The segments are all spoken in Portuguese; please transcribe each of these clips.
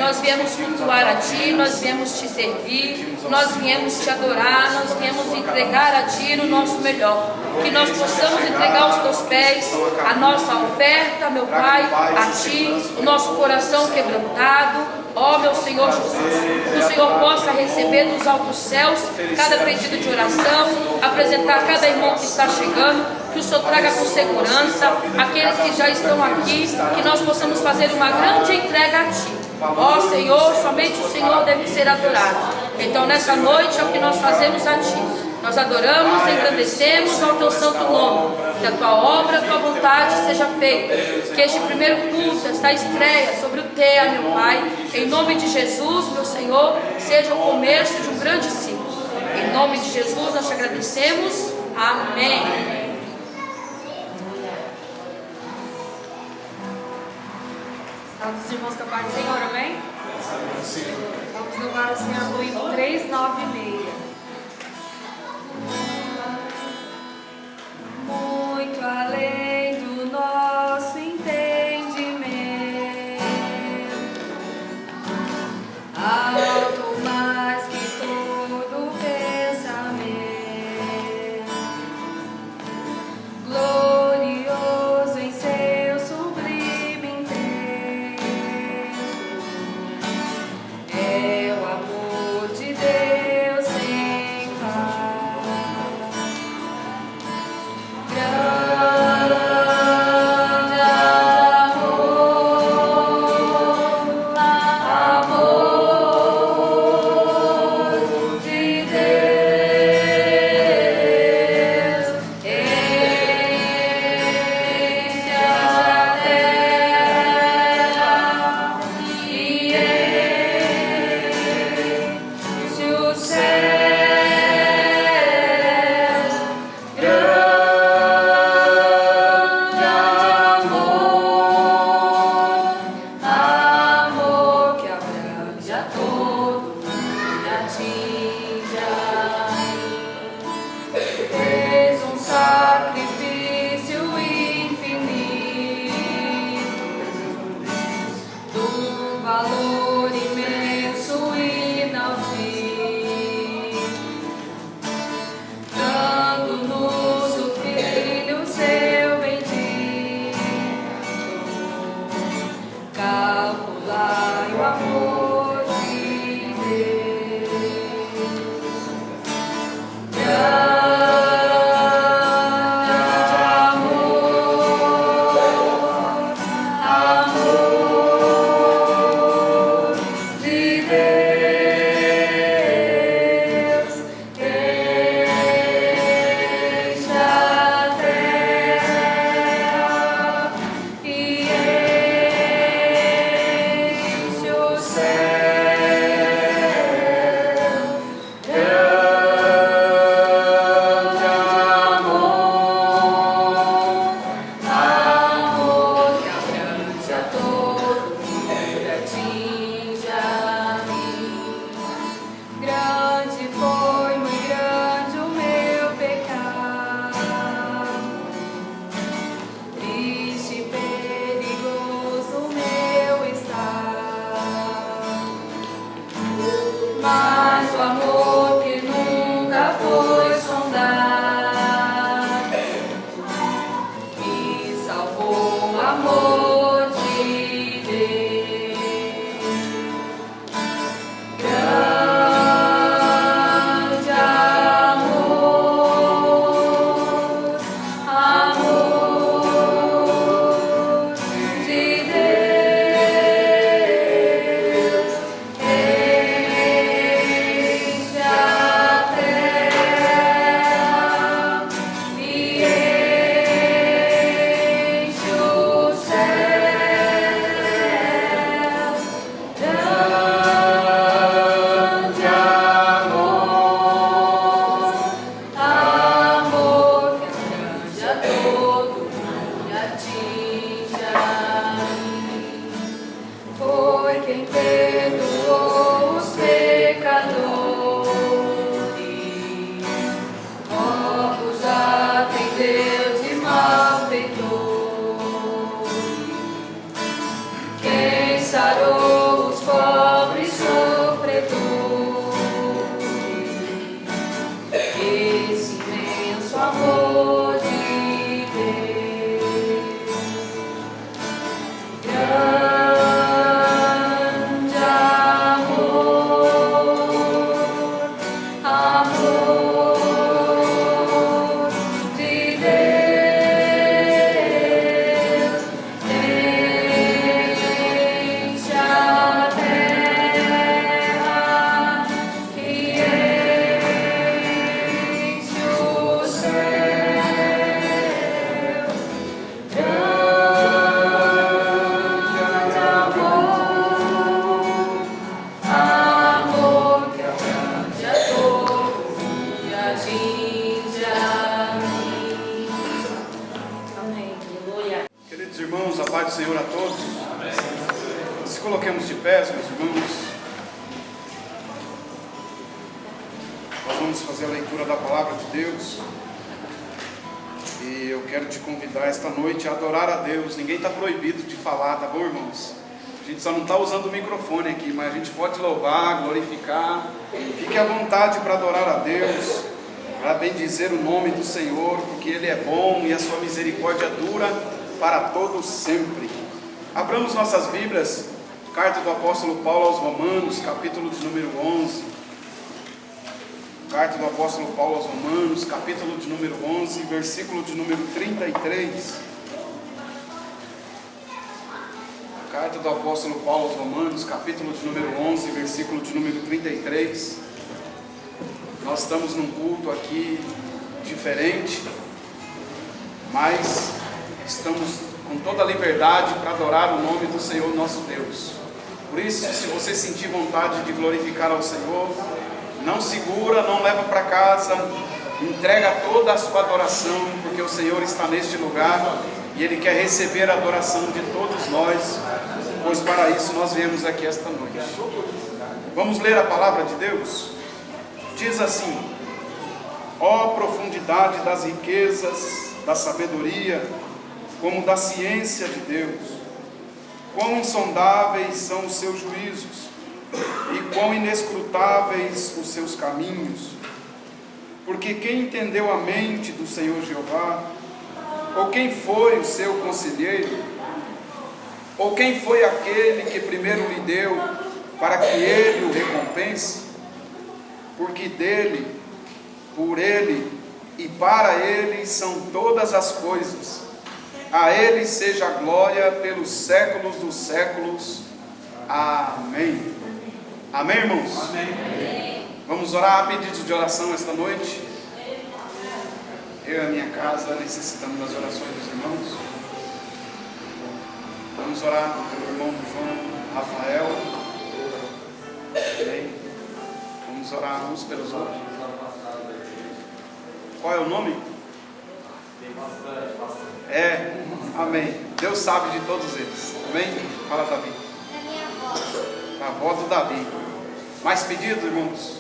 nós viemos cultuar a Ti, nós viemos Te servir, nós viemos Te adorar, nós viemos entregar a Ti no nosso melhor. Que nós possamos entregar aos Teus pés a nossa oferta, meu Pai, a Ti, o nosso coração quebrantado, ó meu Senhor Jesus. Que o Senhor possa receber dos altos céus cada pedido de oração, apresentar cada irmão que está chegando, que o Senhor traga com segurança aqueles que já estão aqui, que nós possamos fazer uma grande entrega a Ti. Ó Senhor, somente o Senhor deve ser adorado. Então nessa noite é o que nós fazemos a Ti. Nós adoramos, engrandecemos ao Teu santo nome. Que a Tua obra, a Tua vontade seja feita. Que este primeiro culto, esta estreia sobre o TEA, meu Pai, em nome de Jesus, meu Senhor, seja o começo de um grande ciclo. Em nome de Jesus nós te agradecemos. Amém. Todos os irmãos com a paz do Senhor, amém? Vamos louvar o Senhor no hino 396. Muito além do nosso entendimento, alto mais que todo pensamento, glorioso em seu sublime intento, é o amor de Deus sem par. Sarou os povos. pé, meus irmãos. Nós vamos fazer a leitura da palavra de Deus. E eu quero te convidar esta noite a adorar a Deus. Ninguém está proibido de falar, tá bom, irmãos? A gente só não está usando o microfone aqui, mas a gente pode louvar, glorificar. Fique à vontade para adorar a Deus, para bendizer o nome do Senhor, porque Ele é bom e a sua misericórdia dura para todos sempre. Abramos nossas Bíblias, carta do apóstolo Paulo aos Romanos, capítulo de número 11. Carta do apóstolo Paulo aos Romanos, capítulo de número 11, versículo de número 33. Carta do apóstolo Paulo aos Romanos, capítulo de número 11, versículo de número 33. Nós estamos num culto aqui diferente, mas estamos com toda a liberdade para adorar o nome do Senhor nosso Deus. Por isso, se você sentir vontade de glorificar ao Senhor, não segura, não leva para casa, entrega toda a sua adoração, porque o Senhor está neste lugar e Ele quer receber a adoração de todos nós, pois para isso nós viemos aqui esta noite. Vamos ler a palavra de Deus? Diz assim: ó profundidade das riquezas, da sabedoria, como da ciência de Deus, quão insondáveis são os seus juízos, e quão inescrutáveis os seus caminhos. Porque quem entendeu a mente do Senhor Jeová? Ou quem foi o seu conselheiro? Ou quem foi aquele que primeiro lhe deu, para que ele o recompense? Porque dele, por ele e para ele são todas as coisas. A ele seja a glória pelos séculos dos séculos. Amém. Amém, irmãos? Amém. Vamos orar a pedido de oração esta noite. Eu e a minha casa necessitamos das orações dos irmãos. Vamos orar pelo irmão João Rafael. Amém. Vamos orar uns pelos outros. Qual é o nome? Amém. Deus sabe de todos eles. Amém? Fala, Davi. A avó do Davi. Mais pedidos, irmãos?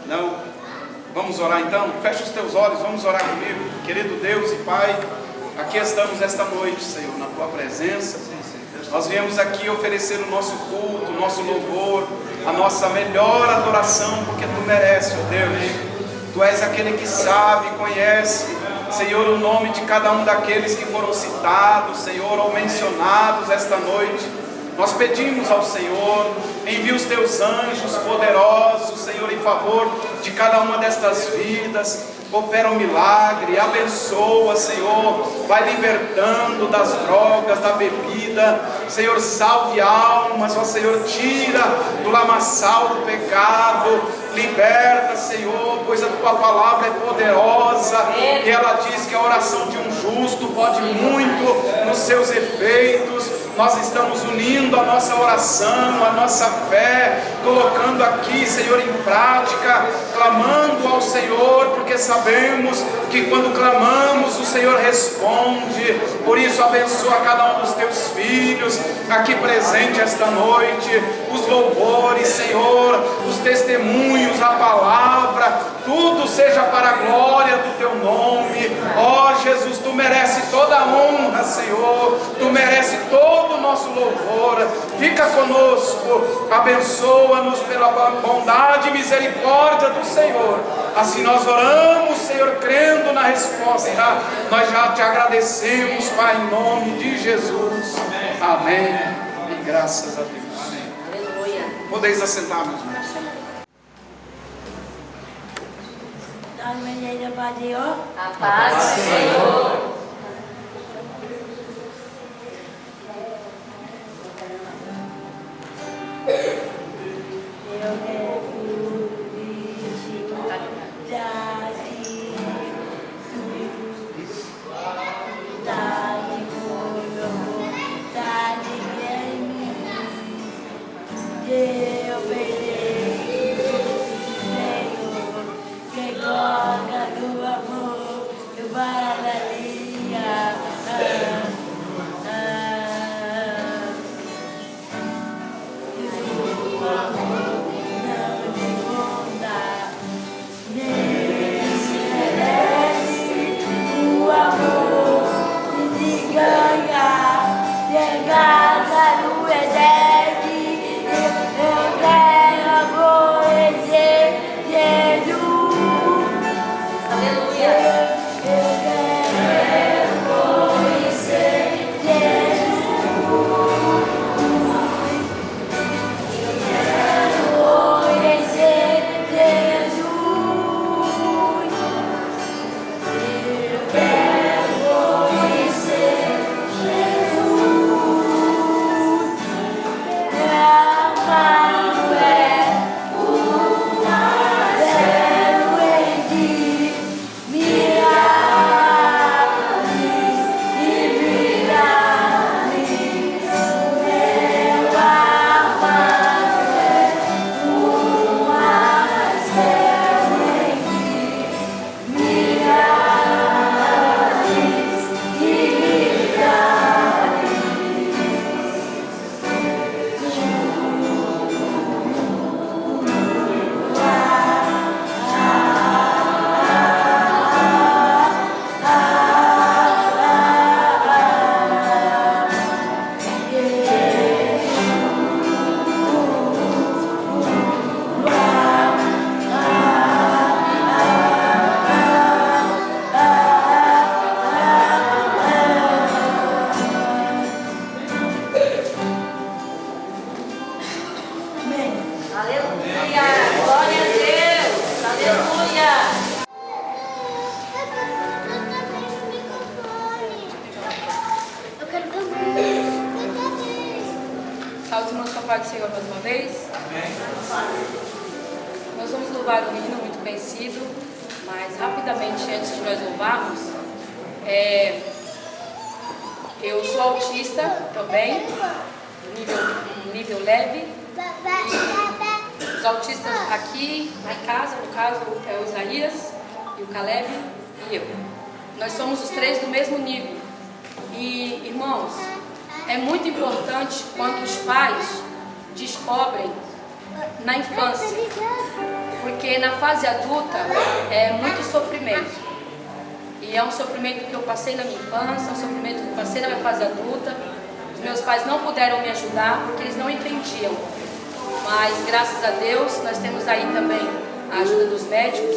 Não? Vamos orar então? Fecha os teus olhos, vamos orar comigo. Querido Deus e Pai, aqui estamos esta noite, Senhor, na Tua presença. Nós viemos aqui oferecer o nosso culto, o nosso louvor, a nossa melhor adoração, porque Tu mereces, ó Deus. Tu és aquele que sabe, conhece, Senhor, o nome de cada um daqueles que foram citados, Senhor, ou mencionados esta noite. Nós pedimos ao Senhor, envia os Teus anjos poderosos, Senhor, em favor de cada uma destas vidas. Opera um milagre, abençoa, Senhor, vai libertando das drogas, da bebida, Senhor, salve almas, ó Senhor, tira do lamaçal do pecado, liberta, Senhor, pois a Tua palavra é poderosa, e ela diz que a oração de um justo pode muito nos seus efeitos. Nós estamos unindo a nossa oração, a nossa fé, colocando aqui, Senhor, em prática, clamando ao Senhor, porque sabemos que quando clamamos, o Senhor responde. Por isso, abençoa cada um dos Teus filhos aqui presente esta noite, os louvores, Senhor, os testemunhos, a palavra, tudo seja para a glória do Teu nome. Ó Jesus, Tu mereces toda a honra, Senhor, Tu mereces todo o nosso louvor. Fica conosco, abençoa-nos pela bondade e misericórdia do Senhor. Assim nós oramos, Senhor, crendo na resposta. Nós já Te agradecemos, Pai, em nome de Jesus. Amém. E graças a Deus. Amém. Podeis assentar, meus irmãos. A paz do Senhor. Aleluia. Glória a Deus. Aleluia. Eu quero também. Salve os irmãos com a paz do Senhor mais uma vez. Nós vamos louvar um hino muito conhecido, mas rapidamente antes de nós louvarmos, eu sou autista também, nível leve. Os autistas aqui em casa, no caso, é o Isaías e o Caleb e eu. Nós somos os três do mesmo nível. E, irmãos, é muito importante quando os pais descobrem na infância, porque na fase adulta é muito sofrimento. E é um sofrimento que eu passei na minha infância, um sofrimento que eu passei na minha fase adulta. Os meus pais não puderam me ajudar porque eles não entendiam. Mas graças a Deus nós temos aí também a ajuda dos médicos.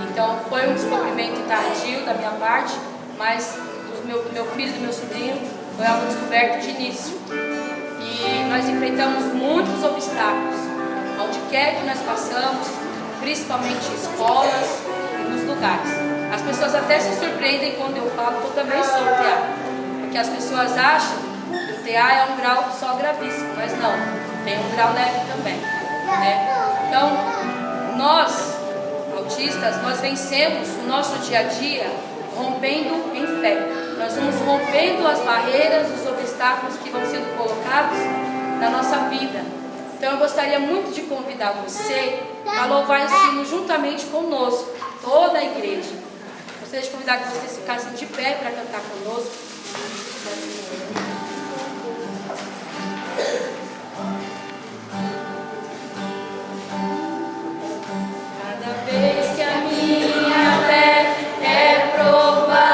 Então foi um descobrimento tardio da minha parte, mas do meu filho e do meu sobrinho foi algo descoberto de início. E nós enfrentamos muitos obstáculos, onde quer que nós passamos, principalmente em escolas e nos lugares. As pessoas até se surpreendem quando eu falo que eu também sou TA, porque as pessoas acham que o TA é um grau só gravíssimo, mas não, tem um grau leve também, né? Então, nós, autistas, nós vencemos o nosso dia a dia rompendo em fé. Nós vamos rompendo as barreiras, os obstáculos que vão sendo colocados na nossa vida. Então eu gostaria muito de convidar você a louvar esse hino juntamente conosco, toda a igreja. Gostaria de convidar que vocês ficassem de pé para cantar conosco. Cada vez que a minha fé é provada,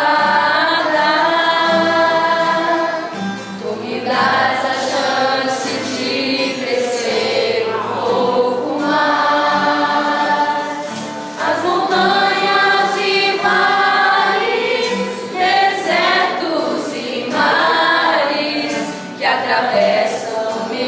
tu me dás a chance de crescer um pouco mais. As montanhas e vales, desertos e mares que atravessam meu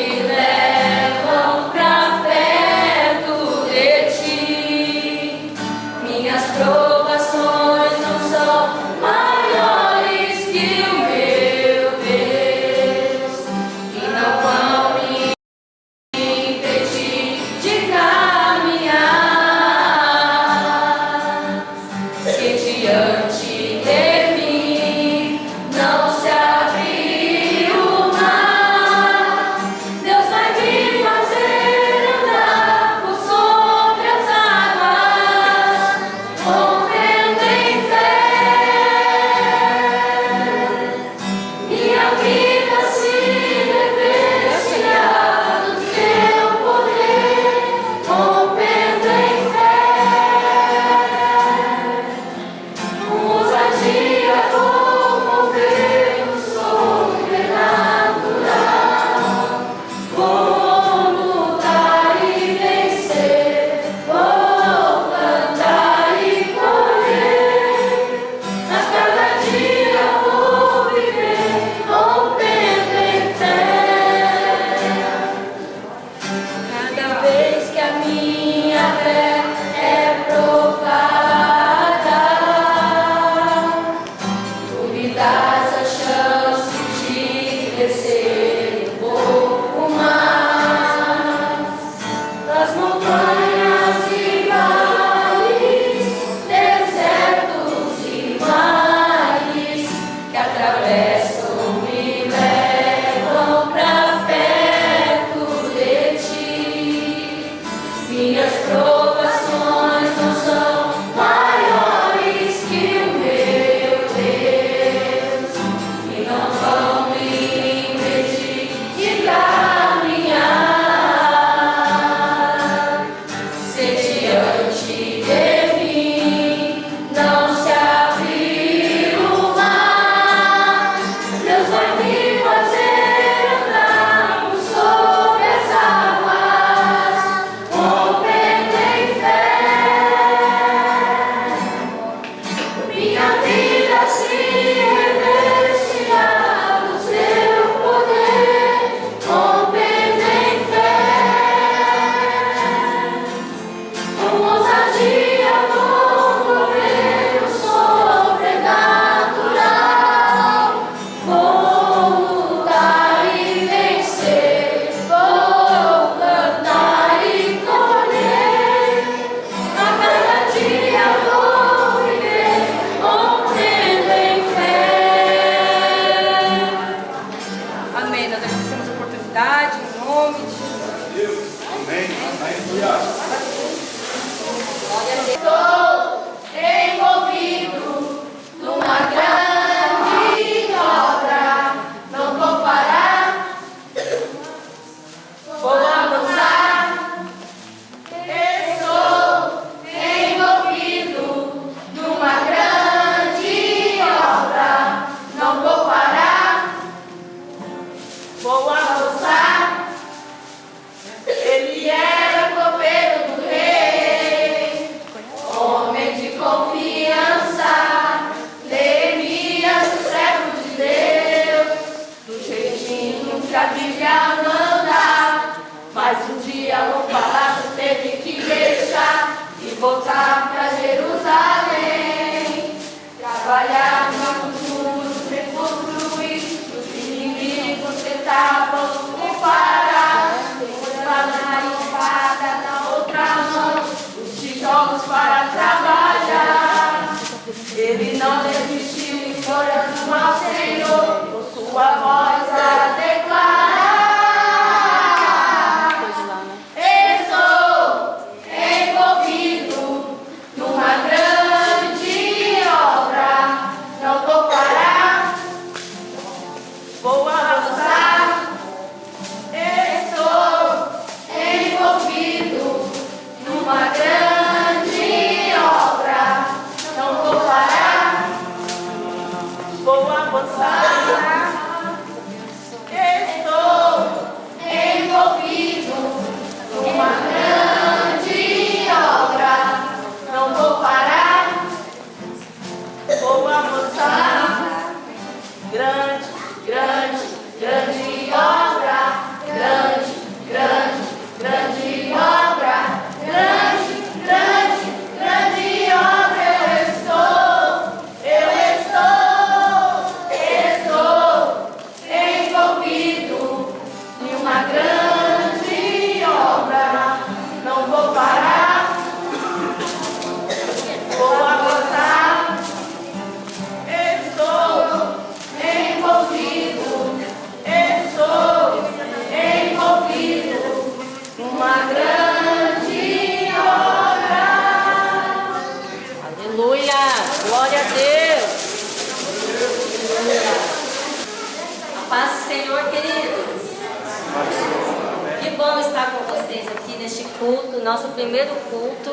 bom estar com vocês aqui neste culto, nosso primeiro culto,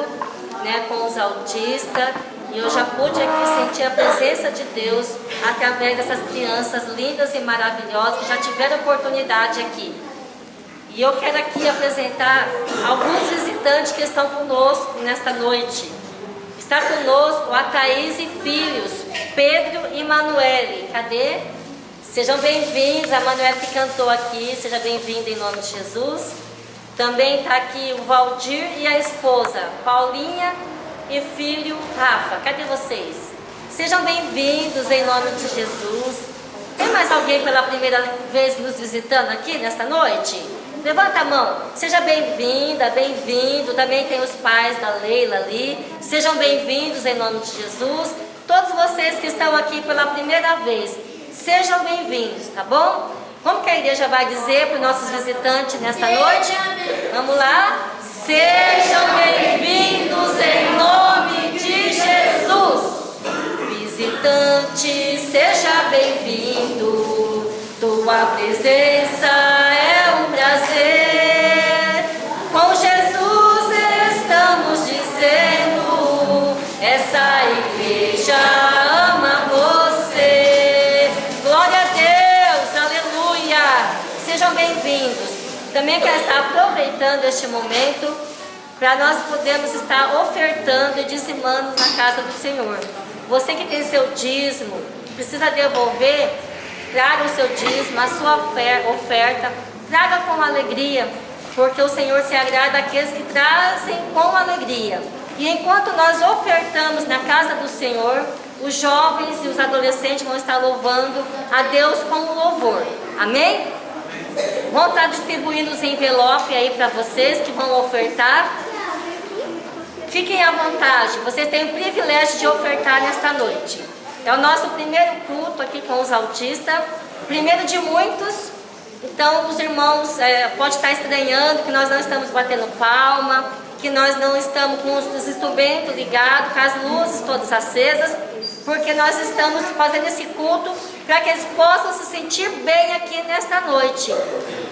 né, com os autistas. E eu já pude aqui sentir a presença de Deus através dessas crianças lindas e maravilhosas que já tiveram oportunidade aqui. E eu quero aqui apresentar alguns visitantes que estão conosco nesta noite. Está conosco a Thaís e filhos, Pedro e Manuele. Cadê? Sejam bem-vindos. A Manuele que cantou aqui, seja bem-vinda em nome de Jesus. Também está aqui o Valdir e a esposa, Paulinha e filho Rafa. Cadê vocês? Sejam bem-vindos em nome de Jesus. Tem mais alguém pela primeira vez nos visitando aqui nesta noite? Levanta a mão. Seja bem-vinda, bem-vindo. Também tem os pais da Leila ali. Sejam bem-vindos em nome de Jesus. Todos vocês que estão aqui pela primeira vez, sejam bem-vindos, tá bom? Como que a igreja vai dizer para os nossos visitantes nesta noite? Vamos lá? Sejam bem-vindos em nome de Jesus. Visitante, seja bem-vindo. Tua presença é um prazer. Com Jesus estamos dizendo, essa igreja ama você. Glória a Deus, aleluia. Sejam bem-vindos. Também quero estar aproveitando este momento para nós podermos estar ofertando e dizimando na casa do Senhor. Você que tem seu dízimo, precisa devolver, traga o seu dízimo, a sua oferta, traga com alegria, porque o Senhor se agrada daqueles que trazem com alegria. E enquanto nós ofertamos na casa do Senhor, os jovens e os adolescentes vão estar louvando a Deus com louvor. Amém? Vão estar distribuindo os envelopes aí para vocês que vão ofertar. Fiquem à vontade, vocês têm o privilégio de ofertar nesta noite. É o nosso primeiro culto aqui com os autistas, primeiro de muitos. Então os irmãos podem estar estranhando que nós não estamos batendo palma, que nós não estamos com os instrumentos ligados, com as luzes todas acesas, porque nós estamos fazendo esse culto para que eles possam se sentir bem aqui nesta noite.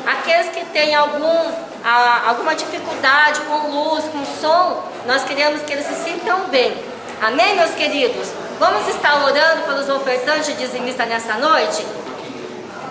Aqueles que têm alguma dificuldade com luz, com som, nós queremos que eles se sintam bem. Amém, meus queridos? Vamos estar orando pelos ofertantes e dizimistas nessa noite?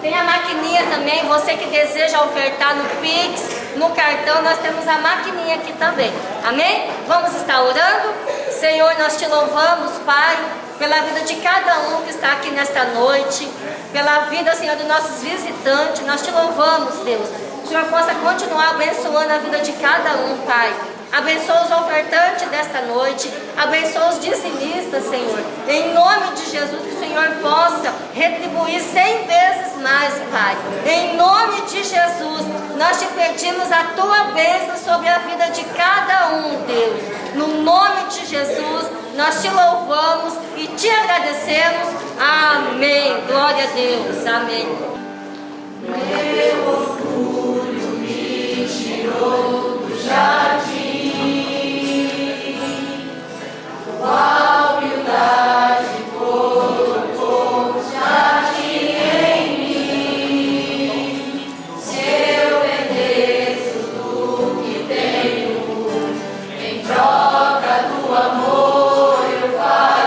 Tem a maquininha também, você que deseja ofertar no Pix, no cartão, nós temos a maquininha aqui também. Amém? Vamos estar orando? Senhor, nós te louvamos, Pai, pela vida de cada um que está aqui nesta noite, pela vida, Senhor, dos nossos visitantes. Nós te louvamos, Deus. Que o Senhor possa continuar abençoando a vida de cada um, Pai. Abençoa os ofertantes desta noite, abençoa os dizimistas, Senhor. Em nome de Jesus, que o Senhor possa retribuir 100 vezes mais, Pai. Em nome de Jesus, nós te pedimos a tua bênção sobre a vida de cada um, Deus. No nome de Jesus, nós te louvamos e te agradecemos. Amém. Glória a Deus. Amém. Meu orgulho me tirou do jardim. A humildade colocou jardim em mim. Se eu vendesse tudo que tenho em troca do amor, eu faria.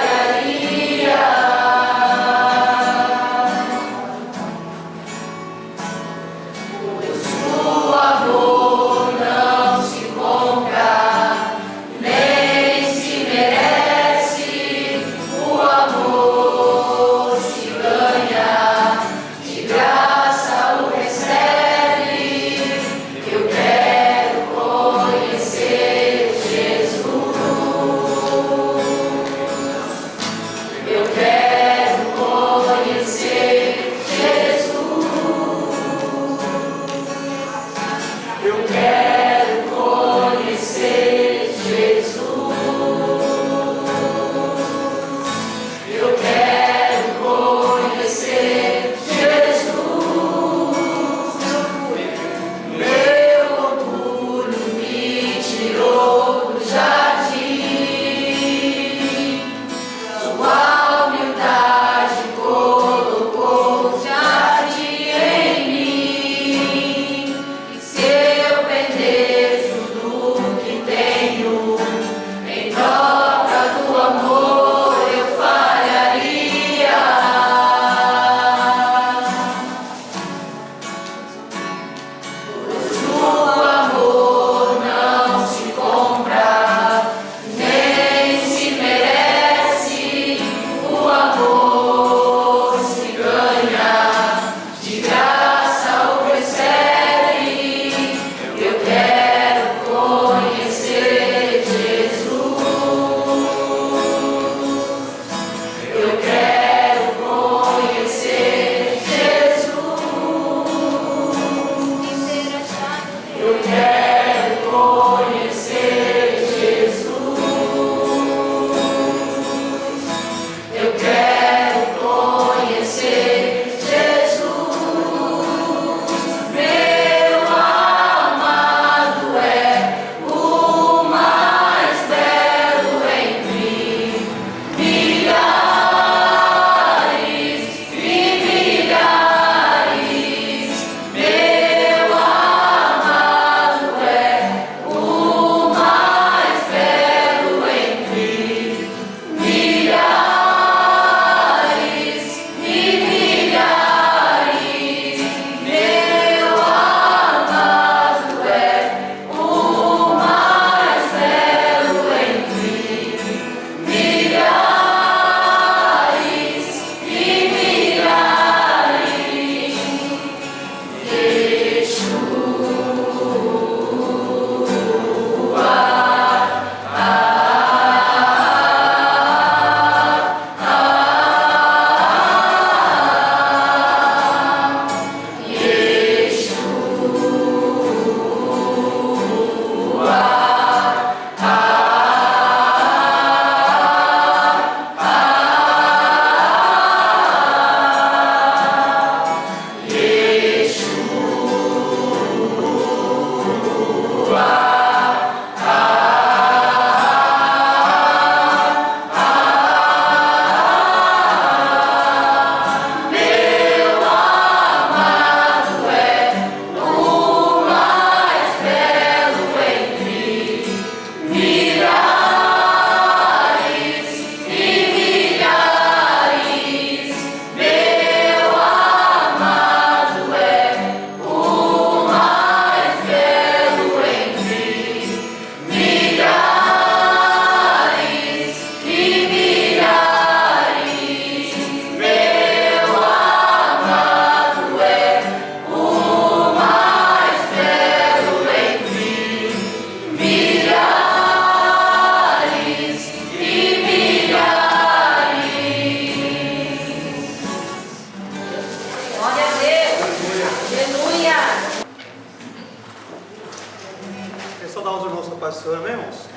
saudar os irmãos com a paz do Senhor, amém, irmãos?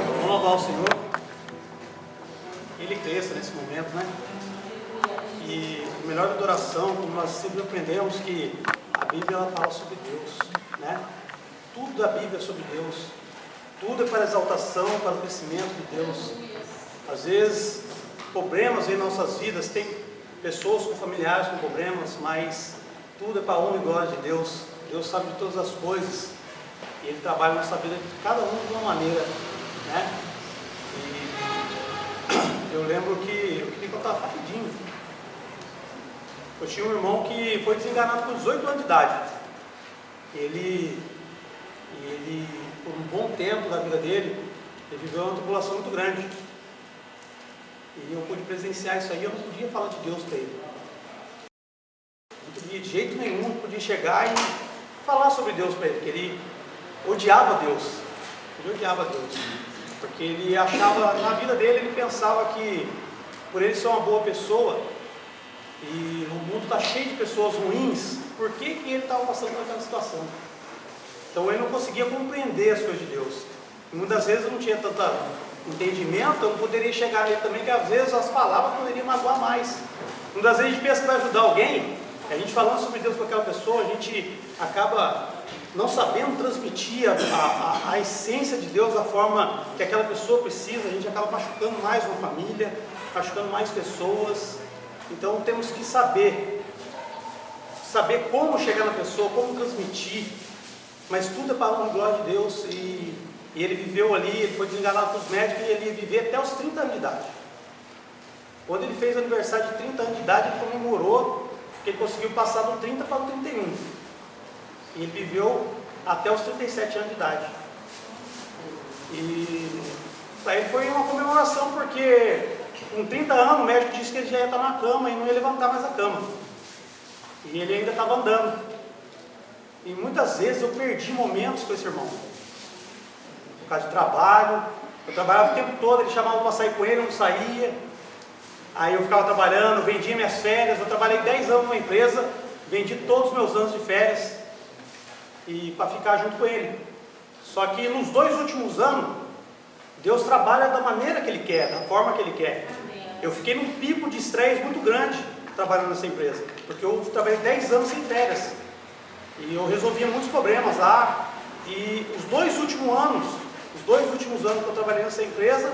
Vamos louvar o Senhor. Ele cresça nesse momento, né? E a melhor adoração, como nós sempre aprendemos, que a Bíblia ela fala sobre Deus, né? Tudo da Bíblia é sobre Deus. Tudo é para a exaltação, para o crescimento de Deus. Às vezes, problemas em nossas vidas, tem pessoas com familiares com problemas, mas tudo é para a honra e glória de Deus. Deus sabe de todas as coisas e Ele trabalha na nossa vida de cada um de uma maneira, né? E eu lembro que, eu queria contar rapidinho. Eu tinha um irmão que foi desenganado com 18 anos de idade. Ele, por um bom tempo da vida dele, ele viveu uma tribulação muito grande. E eu pude presenciar isso aí, eu não podia falar de Deus para ele. Não podia de jeito nenhum, não podia chegar e falar sobre Deus para ele, porque ele odiava Deus. Ele odiava Deus. Porque ele achava, na vida dele, ele pensava que por ele ser uma boa pessoa, e o mundo está cheio de pessoas ruins, por que ele estava passando por aquela situação? Então ele não conseguia compreender as coisas de Deus. E muitas vezes eu não tinha tanto entendimento, eu não poderia chegar nele também, que às vezes as palavras poderiam magoar mais. Muitas vezes a gente pensa que vai ajudar alguém, a gente falando sobre Deus para aquela pessoa, a gente acaba não sabendo transmitir a essência de Deus da forma que aquela pessoa precisa, a gente acaba machucando mais uma família, machucando mais pessoas. Então temos que saber como chegar na pessoa, como transmitir, mas tudo é para a honra e glória de Deus. E ele viveu ali, ele foi desenganado com os médicos e ele ia viver até os 30 anos de idade. Quando ele fez o aniversário de 30 anos de idade, ele comemorou que ele conseguiu passar do 30 para o 31. E ele viveu até os 37 anos de idade. E para ele foi uma comemoração, porque com 30 anos o médico disse que ele já ia estar na cama e não ia levantar mais a cama. E ele ainda estava andando. E muitas vezes eu perdi momentos com esse irmão. Por causa de trabalho. Eu trabalhava o tempo todo, ele chamava para sair com ele, eu não saía. Aí eu ficava trabalhando, vendia minhas férias. Eu trabalhei 10 anos numa empresa, vendi todos os meus anos de férias e para ficar junto com ele. Só que nos 2 últimos anos, Deus trabalha da maneira que Ele quer, da forma que Ele quer. Eu fiquei num pico de estresse muito grande trabalhando nessa empresa, porque eu trabalhei 10 anos sem férias e eu resolvia muitos problemas lá. E os 2 últimos anos que eu trabalhei nessa empresa,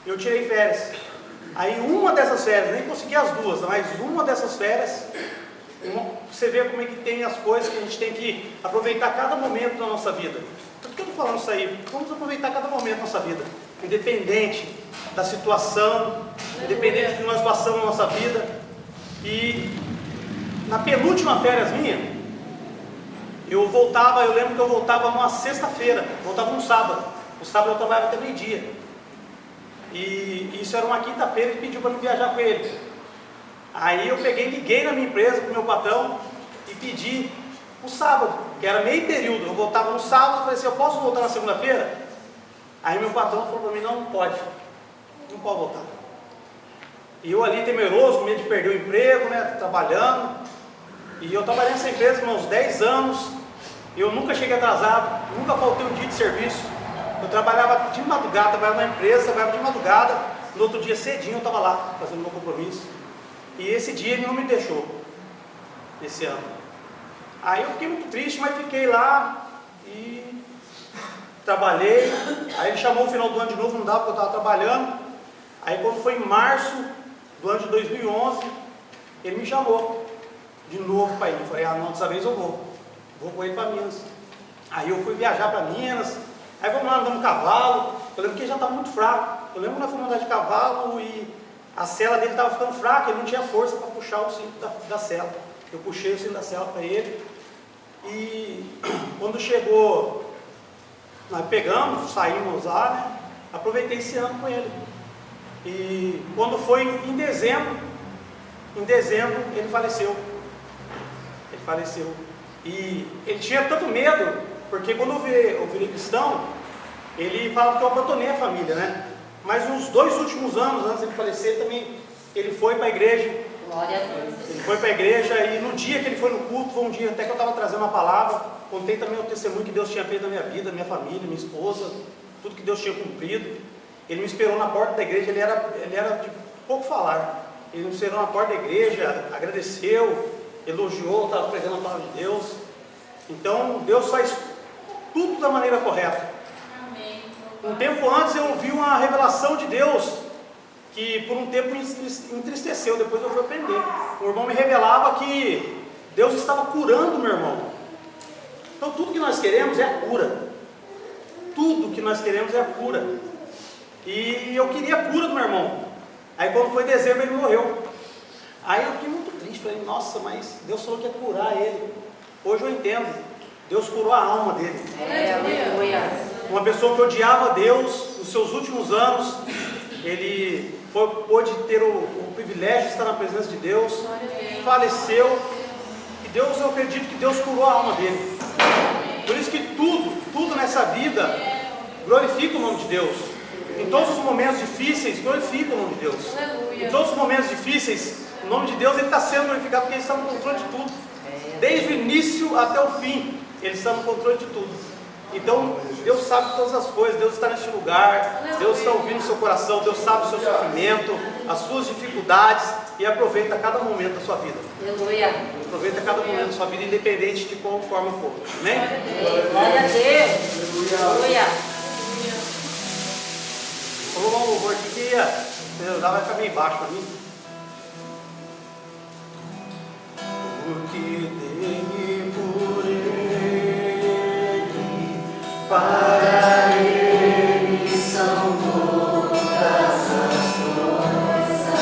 eu tirei férias. Aí uma dessas férias, nem consegui as 2, mas uma dessas férias, você vê como é que tem as coisas que a gente tem que aproveitar cada momento da nossa vida. Por que eu estou falando isso aí? Vamos aproveitar cada momento da nossa vida, independente da situação, independente do que nós passamos na nossa vida. E na penúltima férias minha, eu lembro que eu voltava numa sexta-feira, voltava num sábado. No sábado eu trabalhava até meio-dia. E isso era uma quinta-feira, ele pediu para eu viajar com ele. Aí eu liguei na minha empresa para o meu patrão e pedi o sábado, que era meio período. Eu voltava no sábado, falei assim, eu posso voltar na segunda-feira? Aí meu patrão falou para mim, não pode voltar. E eu ali temeroso, com medo de perder o emprego, né, trabalhando. E eu trabalhei nessa empresa por uns 10 anos, eu nunca cheguei atrasado, nunca faltei um dia de serviço. Eu trabalhava de madrugada, trabalhava na empresa, trabalhava de madrugada, no outro dia cedinho eu estava lá, fazendo meu compromisso. E esse dia ele não me deixou, esse ano. Aí eu fiquei muito triste, mas fiquei lá e trabalhei. Aí ele chamou o final do ano de novo, não dava porque eu estava trabalhando. Aí quando foi em março do ano de 2011, ele me chamou de novo para ir. Eu falei, não, dessa vez eu vou com ele para Minas. Aí eu fui viajar para Minas, aí vamos lá, andando cavalo. Eu lembro que ele já estava muito fraco. Eu lembro que nós fomos andar de cavalo e a sela dele estava ficando fraca, ele não tinha força para puxar o cinto da sela. Eu puxei o cinto da sela para ele. E quando chegou, nós pegamos, saímos lá, né? Aproveitei esse ano com ele. E quando foi em dezembro ele faleceu. E ele tinha tanto medo, porque quando eu virei cristão, ele falava que eu abandonei a família, né? Mas nos 2 últimos anos, antes de ele falecer, também ele foi para a igreja. Glória a Deus. Ele foi para a igreja e no dia que ele foi no culto, foi um dia até que eu estava trazendo uma palavra. contei também o testemunho que Deus tinha feito na minha vida, minha família, minha esposa, tudo que Deus tinha cumprido. Ele me esperou na porta da igreja, ele era de pouco falar. Ele me esperou na porta da igreja, agradeceu, elogiou, estava pregando a palavra de Deus. Então, Deus faz tudo da maneira correta. Um tempo antes eu ouvi uma revelação de Deus, que por um tempo me entristeceu, depois eu fui aprender. O irmão me revelava que Deus estava curando o meu irmão. Então tudo que nós queremos é a cura. Tudo que nós queremos é a cura. E eu queria a cura do meu irmão. Aí quando foi dezembro ele morreu. Aí eu fiquei muito triste, falei, nossa, mas Deus falou que ia curar ele. Hoje eu entendo, Deus curou a alma dele. Uma pessoa que odiava Deus nos seus últimos anos, ele pôde ter o privilégio de estar na presença de Deus, faleceu, e Deus, eu acredito que Deus curou a alma dele. Por isso que tudo nessa vida glorifica o nome de Deus. Em todos os momentos difíceis, glorifica o nome de Deus. Em todos os momentos difíceis, o nome de Deus está sendo glorificado, porque Ele está no controle de tudo. Desde o início até o fim, Ele está no controle de tudo. Então, Deus sabe todas as coisas, Deus está neste lugar, Deus está ouvindo o seu coração, Deus sabe o seu sofrimento, as suas dificuldades, e aproveita cada momento da sua vida. Aleluia. Aproveita cada momento da sua vida, independente de qual forma for. Amém? Glória a Deus. Aleluia. Vou louvar um louvor aqui que vai ficar meio baixo para mim. Porque dei por Ele, para Ele são todas as coisas.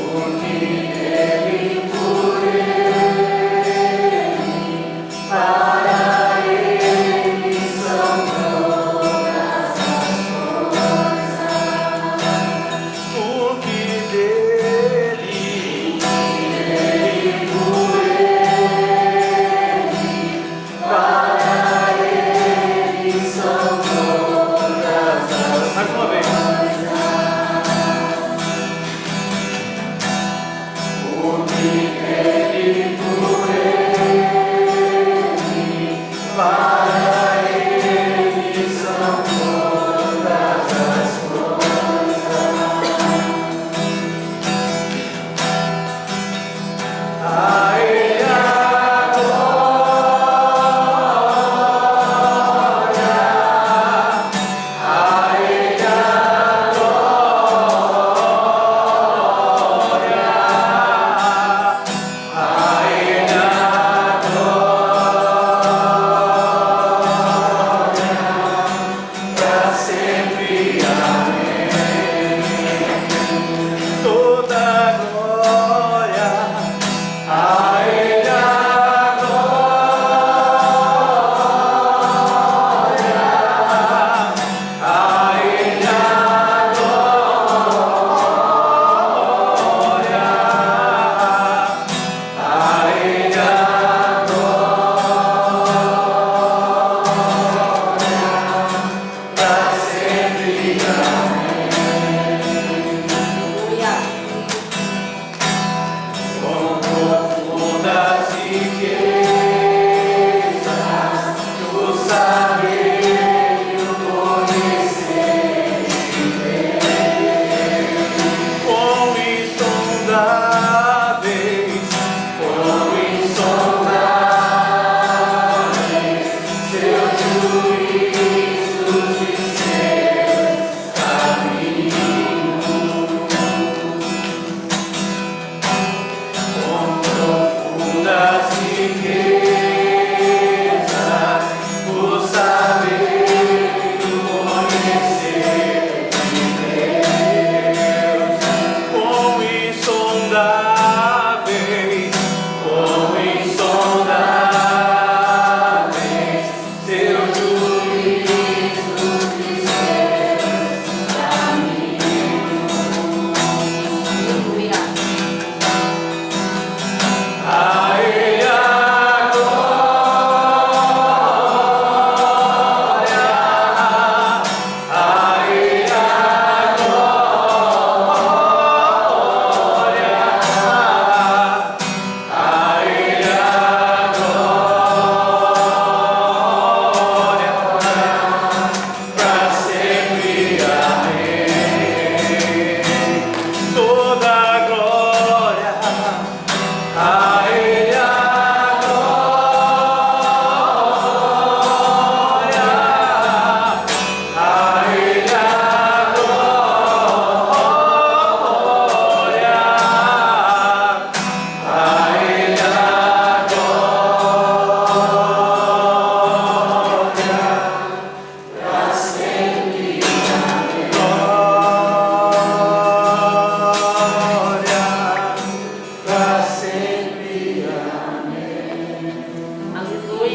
Porque dei por Ele, para Ele são todas as coisas. Porque dele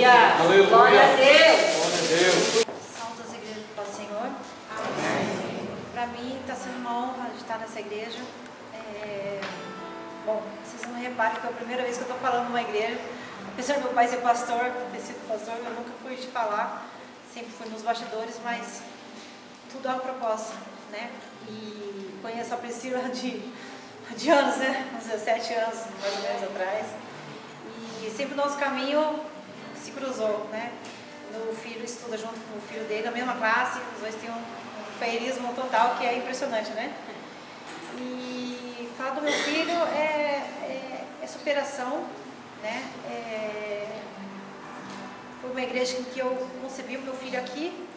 Aleluia. Glória a Deus. Glória a Deus. Salve das igrejas do Pai Senhor. Para mim está sendo uma honra de estar nessa igreja. Bom, vocês não reparem que é a primeira vez que eu estou falando numa igreja. Apesar do meu pai ser pastor, ter sido pastor, eu nunca fui de falar. Sempre fui nos bastidores, mas tudo há um propósito, né? E conheço a Priscila de anos, né? Uns 17 anos, mais ou menos, atrás. E sempre o nosso caminho se cruzou, né? Meu filho estuda junto com o filho dele, na mesma classe. Os dois têm um companheirismo total que é impressionante, né? E falar do meu filho é superação, né? Foi uma igreja em que eu concebi o meu filho aqui.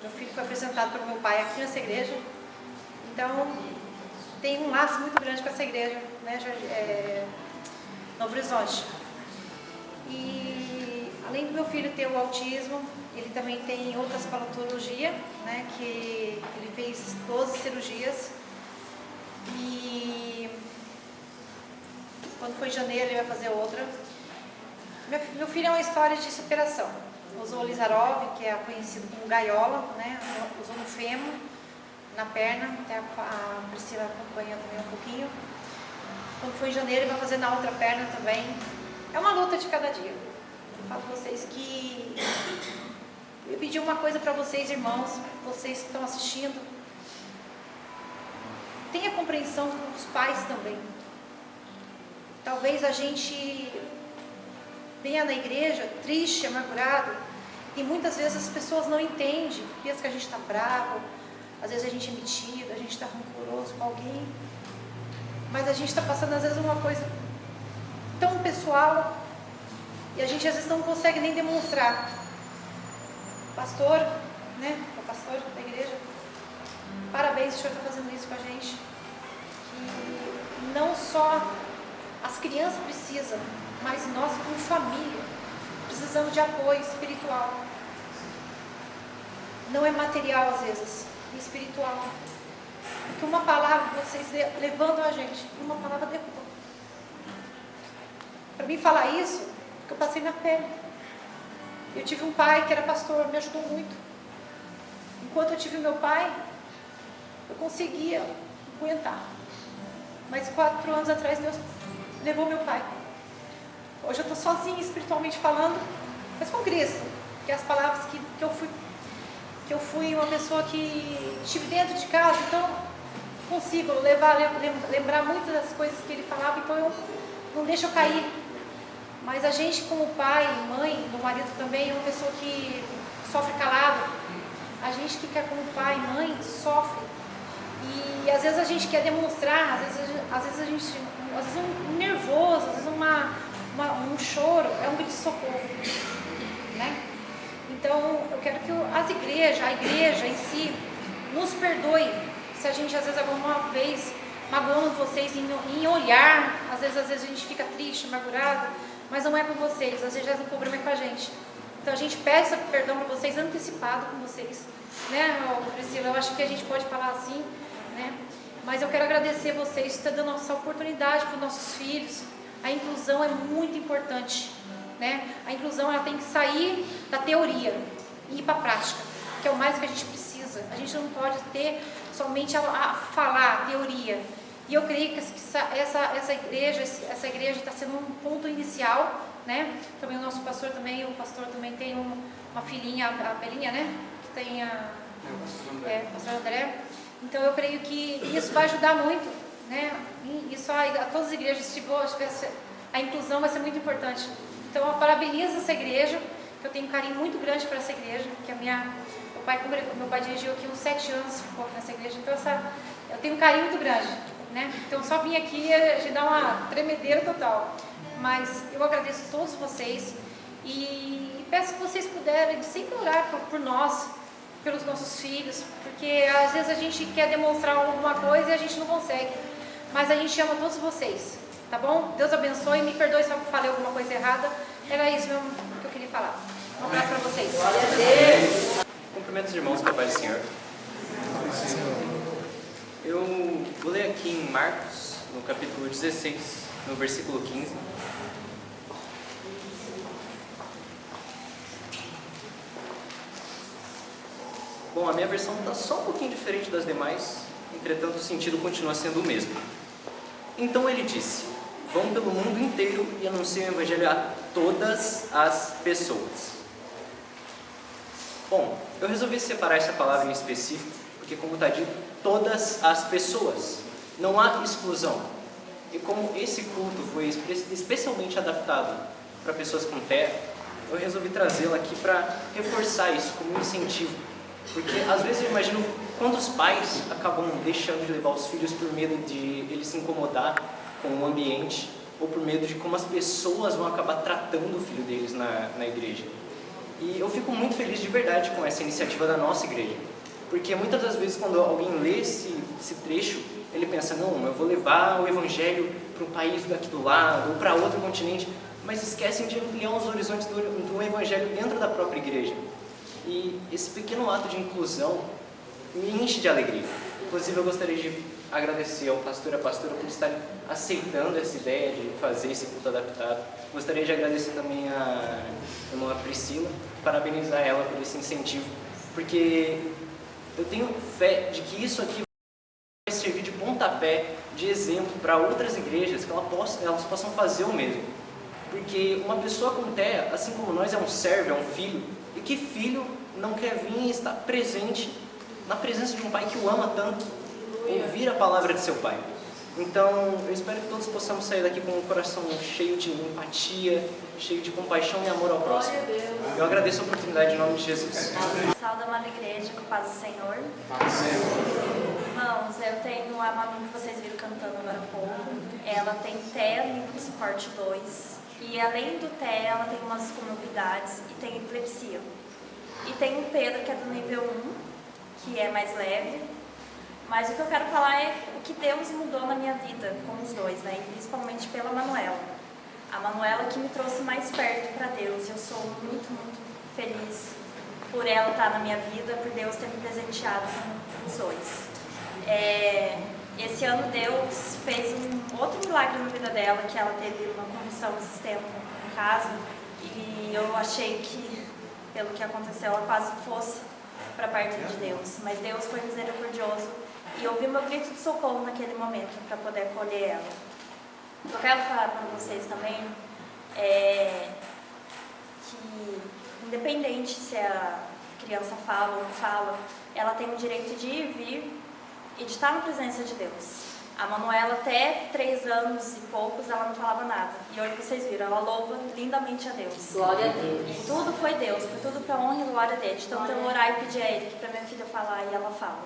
Meu filho foi apresentado pelo meu pai aqui nessa igreja. Então, tem um laço muito grande com essa igreja, né? Novo Horizonte. E além do meu filho ter o autismo, ele também tem outras patologias, né? Que ele fez 12 cirurgias. E quando foi em janeiro ele vai fazer outra. Meu filho é uma história de superação. Usou o Lizarov, que é conhecido como gaiola, né? Usou no fêmur, na perna, até a Priscila acompanha também um pouquinho. Quando foi em janeiro ele vai fazer na outra perna também. É uma luta de cada dia. Eu falo para vocês que eu pedi uma coisa para vocês, irmãos, vocês que estão assistindo. Tenha compreensão com os pais também. Talvez a gente venha na igreja triste, amargurado, e muitas vezes as pessoas não entendem, pensam que a gente está bravo, às vezes a gente é metido, a gente está rancoroso com alguém, mas a gente está passando às vezes uma coisa tão pessoal e a gente às vezes não consegue nem demonstrar. Pastor, né? O pastor da igreja, parabéns, o senhor está fazendo isso com a gente. Que não só as crianças precisam, mas nós como família precisamos de apoio espiritual. Não é material às vezes, é espiritual. Porque uma palavra, vocês levantam a gente, uma palavra derruba. Para mim falar isso, porque eu passei na pele. Eu tive um pai que era pastor, me ajudou muito. Enquanto eu tive meu pai, eu conseguia aguentar. Mas 4 anos atrás Deus levou meu pai. Hoje eu estou sozinha espiritualmente falando, mas com Cristo. Que as palavras que eu fui uma pessoa que estive dentro de casa, então consigo lembrar muitas das coisas que ele falava, então eu não deixo eu cair. Mas a gente como pai, mãe, meu marido também é uma pessoa que sofre calado. A gente que quer como pai, mãe, sofre. E às vezes a gente quer demonstrar, às vezes um nervoso, às vezes um choro, é um grito de socorro, né? Então eu quero que a igreja em si, nos perdoe se a gente às vezes alguma vez magoamos vocês em olhar, às vezes a gente fica triste, amargurado, mas não é com vocês, às vezes o problema é com a gente. Então a gente pede esse perdão para vocês antecipado com vocês, né, Priscila? Eu acho que a gente pode falar assim, né? Mas eu quero agradecer vocês por estar dando essa oportunidade para os nossos filhos. A inclusão é muito importante, né? A inclusão ela tem que sair da teoria e ir para a prática, que é o mais que a gente precisa. A gente não pode ter somente a falar a teoria. E eu creio que essa igreja está sendo um ponto inicial, né? Também o nosso pastor também, tem uma filhinha, a Belinha, né? Que tem o pastor André. Então eu creio que isso vai ajudar muito, né? Isso a todas as igrejas, a inclusão vai ser muito importante. Então eu parabenizo essa igreja, que eu tenho um carinho muito grande para essa igreja, que meu pai dirigiu aqui uns 7 anos, ficou aqui nessa igreja, então eu tenho um carinho muito grande, né? Então só vim aqui e dar uma tremedeira total. Mas eu agradeço a todos vocês e peço que vocês puderem sempre orar por nós, pelos nossos filhos, porque às vezes a gente quer demonstrar alguma coisa e a gente não consegue, mas a gente ama todos vocês, tá bom? Deus abençoe, me perdoe se eu falei alguma coisa errada, era isso mesmo que eu queria falar. Um abraço para vocês. Glória a Deus. Cumprimento os irmãos com a paz do Senhor. Eu vou ler aqui em Marcos, no capítulo 16, no versículo 15. Bom, a minha versão está só um pouquinho diferente das demais, entretanto o sentido continua sendo o mesmo. Então ele disse: vão pelo mundo inteiro e anunciem o evangelho a todas as pessoas. Bom, eu resolvi separar essa palavra em específico, porque como está dito, todas as pessoas, não há exclusão. E como esse culto foi especialmente adaptado para pessoas com TEA, eu resolvi trazê-la aqui para reforçar isso como um incentivo. Porque às vezes eu imagino quantos pais acabam deixando de levar os filhos por medo de eles se incomodar com o ambiente, ou por medo de como as pessoas vão acabar tratando o filho deles na igreja. E eu fico muito feliz de verdade com essa iniciativa da nossa igreja, porque muitas das vezes quando alguém lê esse trecho, ele pensa: não, eu vou levar o evangelho para um país daqui do lado, ou para outro continente, mas esquecem de ampliar os horizontes do evangelho dentro da própria igreja. E esse pequeno ato de inclusão me enche de alegria. Inclusive eu gostaria de agradecer ao pastor e à pastora por estarem aceitando essa ideia de fazer esse culto adaptado. Gostaria de agradecer também a irmã Priscila, parabenizar ela por esse incentivo, porque eu tenho fé de que isso aqui vai servir de pontapé, de exemplo para outras igrejas, que elas possam fazer o mesmo. Porque uma pessoa com TEA, assim como nós, é um servo, é um filho, e que filho não quer vir e estar presente na presença de um pai que o ama tanto, ouvir a palavra de seu pai. Então, eu espero que todos possamos sair daqui com um coração cheio de empatia, cheio de compaixão e amor ao próximo. Eu agradeço a oportunidade em nome de Jesus. Salve, amada igreja, com paz do Senhor. Irmãos, eu tenho a Manu que vocês viram cantando agora há pouco. Ela tem TEA nível de suporte 2. E além do TEA, ela tem umas comorbidades e tem epilepsia. E tem o Pedro, que é do nível 1, que é mais leve. Mas o que eu quero falar é o que Deus mudou na minha vida com os dois, né? E principalmente pela Manuela. A Manuela que me trouxe mais perto para Deus. Eu sou muito, muito feliz por ela estar na minha vida, por Deus ter me presenteado com os dois. Esse ano Deus fez um outro milagre na vida dela, que ela teve uma convulsão esses tempos em casa. E eu achei que, pelo que aconteceu, ela quase fosse para a parte de Deus. Mas Deus foi misericordioso e ouvi meu grito de socorro naquele momento para poder acolher ela. O que eu quero falar para vocês também é que, independente se a criança fala ou não fala, ela tem o direito de ir e vir e de estar na presença de Deus. A Manuela, até 3 anos e poucos, ela não falava nada. E hoje vocês viram, ela louva lindamente a Deus. Glória a Deus. E tudo foi Deus, foi tudo para honra e glória dele. Então eu orar e pedir a ele que para minha filha falar e ela fala.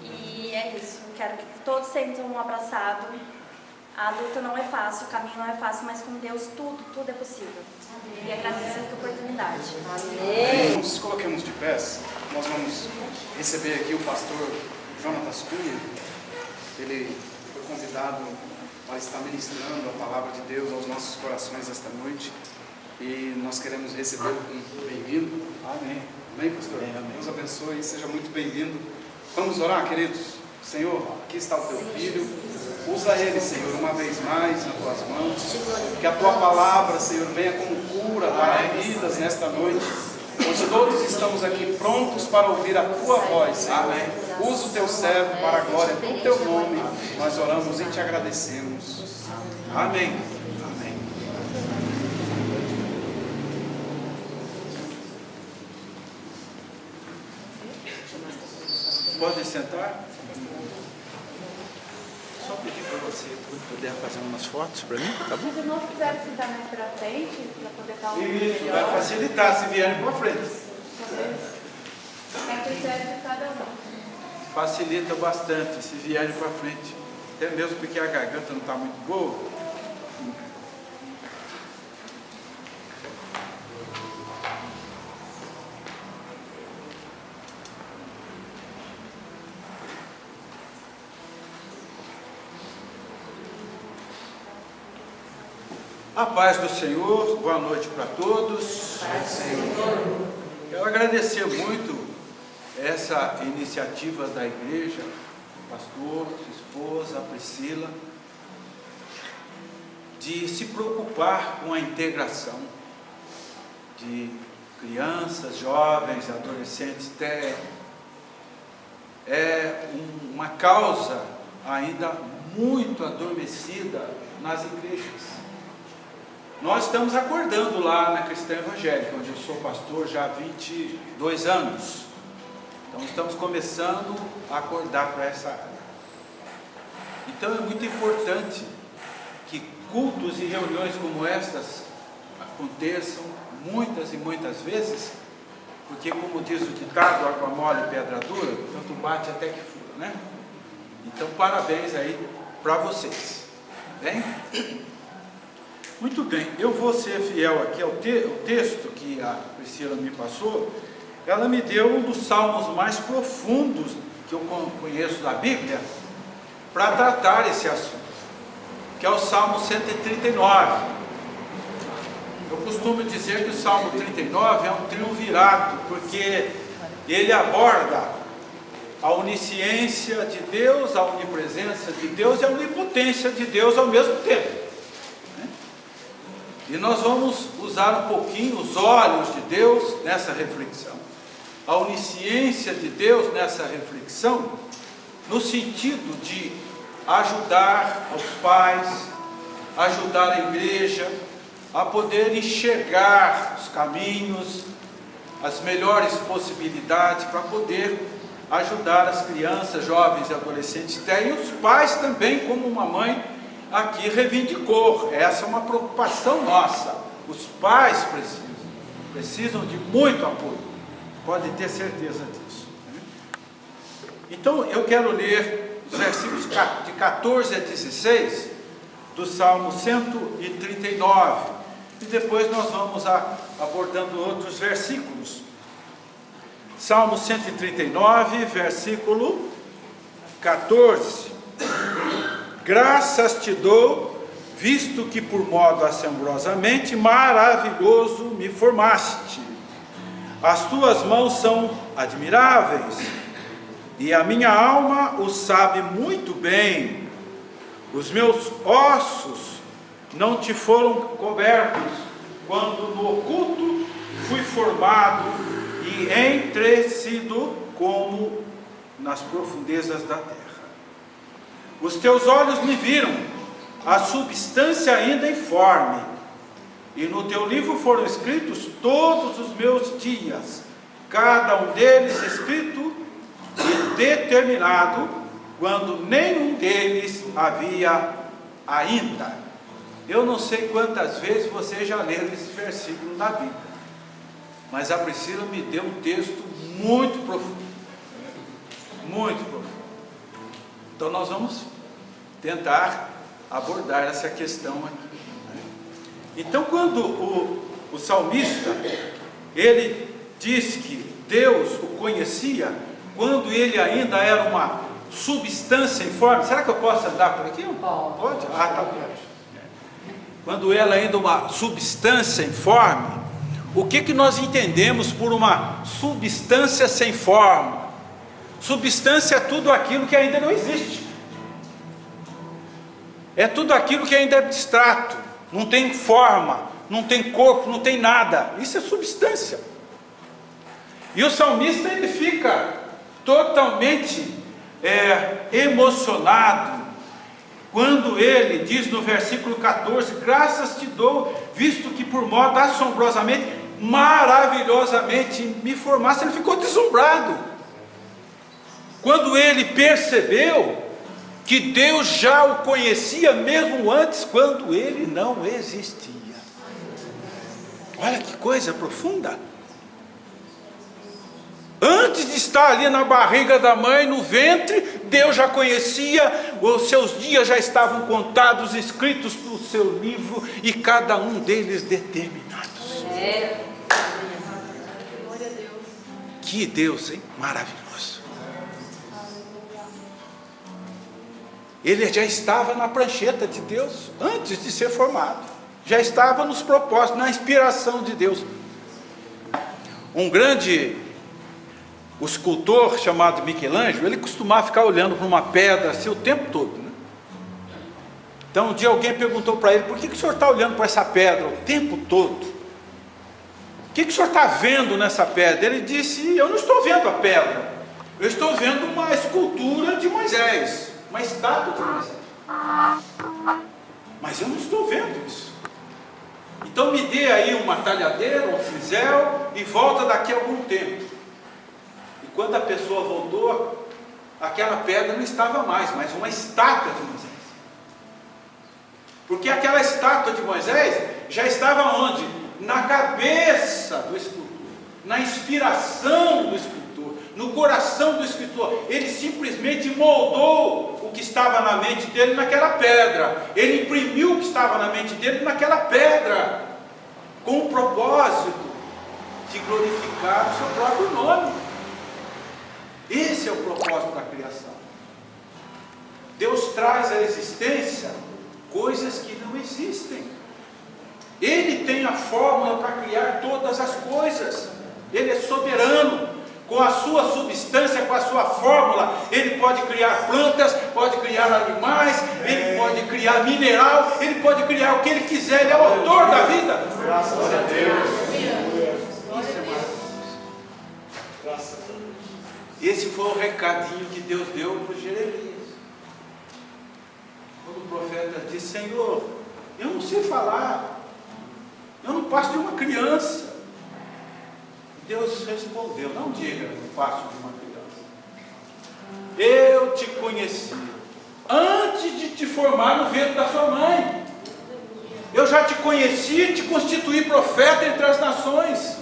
E é isso, eu quero que todos sentem um abraçado. A luta não é fácil, o caminho não é fácil, mas com Deus tudo é possível. E agradeço a oportunidade. Amém. Nos coloquemos de pés, nós vamos receber aqui o pastor Jonatas Cunha. Ele foi convidado para estar ministrando a palavra de Deus aos nossos corações esta noite. E nós queremos recebê-lo com bem-vindo. Amém. Amém, pastor? Amém. Deus abençoe e seja muito bem-vindo. Vamos orar, queridos? Senhor, aqui está o teu filho. Usa ele, Senhor, uma vez mais nas tuas mãos. Que a tua palavra, Senhor, venha como cura para vidas nesta noite. Nós todos estamos aqui prontos para ouvir a tua voz, Senhor. Usa o teu servo para a glória do teu nome. Nós oramos e te agradecemos. Amém. Amém. Pode sentar? Só pedir para você puder fazer umas fotos para mim, tá bom? Se não quiser sentar mais para frente, para poder estar Isso, vai facilitar se vierem para frente. É critério de cada um. Facilita bastante se vierem para frente. Até mesmo porque a garganta não está muito boa. A paz do Senhor, boa noite para todos. Quero agradecer muito essa iniciativa da igreja, o pastor, sua esposa, a Priscila, de se preocupar com a integração de crianças, jovens, adolescentes, até uma causa ainda muito adormecida nas igrejas. Nós estamos acordando lá na Cristã Evangélica, onde eu sou pastor já há 22 anos. Então estamos começando a acordar para essa área. Então é muito importante que cultos e reuniões como estas aconteçam muitas e muitas vezes, porque, como diz o ditado, água mole e pedra dura, tanto bate até que fura, né? Então, parabéns aí para vocês. Bem? Muito bem, eu vou ser fiel aqui ao texto que a Priscila me passou. Ela me deu um dos salmos mais profundos que eu conheço da Bíblia para tratar esse assunto, que é o Salmo 139. Eu costumo dizer que o Salmo 39 é um triunvirato, porque ele aborda a onisciência de Deus, a onipresença de Deus e a onipotência de Deus ao mesmo tempo. E nós vamos usar um pouquinho os olhos de Deus nessa reflexão. A onisciência de Deus nessa reflexão, no sentido de ajudar os pais, ajudar a igreja a poder enxergar os caminhos, as melhores possibilidades para poder ajudar as crianças, jovens e adolescentes, e os pais também, como uma mãe aqui reivindicou. Essa é uma preocupação nossa. Os pais precisam de muito apoio, podem ter certeza disso. Então eu quero ler os versículos de 14 a 16 do Salmo 139, e depois nós vamos abordando outros versículos. Salmo 139, versículo 14. Graças te dou, visto que por modo assombrosamente maravilhoso me formaste. As tuas mãos são admiráveis, e a minha alma o sabe muito bem. Os meus ossos não te foram cobertos, quando no oculto fui formado e entrecido como nas profundezas da terra. Os teus olhos me viram, a substância ainda informe, e no teu livro foram escritos todos os meus dias, cada um deles escrito e determinado, quando nenhum deles havia ainda. Eu não sei quantas vezes você já leu esse versículo na Bíblia, mas a Priscila me deu um texto muito profundo, muito profundo. Então nós vamos tentar abordar essa questão aqui. Então, quando o salmista, ele diz que Deus o conhecia quando ele ainda era uma substância informe. Será que eu posso andar por aqui? Pode? Ah, tá bom. Quando ela ainda é uma substância informe, o que nós entendemos por uma substância sem forma? Substância é tudo aquilo que ainda não existe. É tudo aquilo que ainda é abstrato, não tem forma, não tem corpo, não tem nada. Isso é substância. E o salmista, ele fica totalmente emocionado quando ele diz no versículo 14: graças te dou, visto que por modo assombrosamente, maravilhosamente me formaste. Ele ficou deslumbrado quando ele percebeu que Deus já o conhecia mesmo antes, quando ele não existia. Olha que coisa profunda. Antes de estar ali na barriga da mãe, no ventre, Deus já conhecia, os seus dias já estavam contados, escritos no seu livro, e cada um deles determinados. Que Deus, hein? Maravilhoso. Ele já estava na prancheta de Deus, antes de ser formado. Já estava nos propósitos, na inspiração de Deus. Um grande escultor chamado Michelangelo, ele costumava ficar olhando para uma pedra assim o tempo todo, né? Então um dia alguém perguntou para ele: por que o senhor está olhando para essa pedra o tempo todo? O que o senhor está vendo nessa pedra? Ele disse: eu não estou vendo a pedra, Eu estou vendo uma escultura de Moisés, uma estátua de Moisés. Mas eu não estou vendo isso. Então me dê aí uma talhadeira, um cinzel e volta daqui a algum tempo. E quando a pessoa voltou, aquela pedra não estava mais, mas uma estátua de Moisés. Porque aquela estátua de Moisés já estava onde? Na cabeça do escultor, na inspiração do escultor, no coração do escultor. Ele simplesmente moldou o que estava na mente dele naquela pedra. Ele imprimiu o que estava na mente dele naquela pedra, com o propósito de glorificar o seu próprio nome. Esse é o propósito da criação. Deus traz à existência coisas que não existem. Ele tem a fórmula para criar todas as coisas. Ele é soberano. Com a sua substância, com a sua fórmula, ele pode criar plantas, pode criar animais, ele pode criar mineral, ele pode criar o que ele quiser. Ele é o autor da vida. Graças a Deus. Esse foi o recadinho que Deus deu para Jeremias. Quando o profeta disse: Senhor, eu não sei falar, eu não passo de uma criança. Deus respondeu: não diga, eu passo de uma criança. Eu te conheci antes de te formar no ventre da sua mãe. Eu já te conheci e te constituí profeta entre as nações.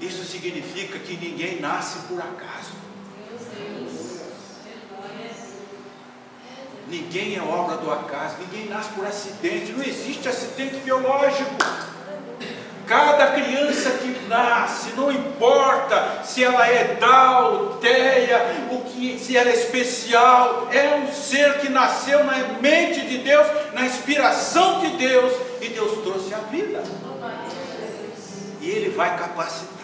Isso significa que ninguém nasce por acaso. Ninguém é obra do acaso, ninguém nasce por acidente, não existe acidente biológico. Cada criança que nasce, não importa se ela é dalteia, se ela é especial, é um ser que nasceu na mente de Deus, na inspiração de Deus, e Deus trouxe a vida. E Ele vai capacitar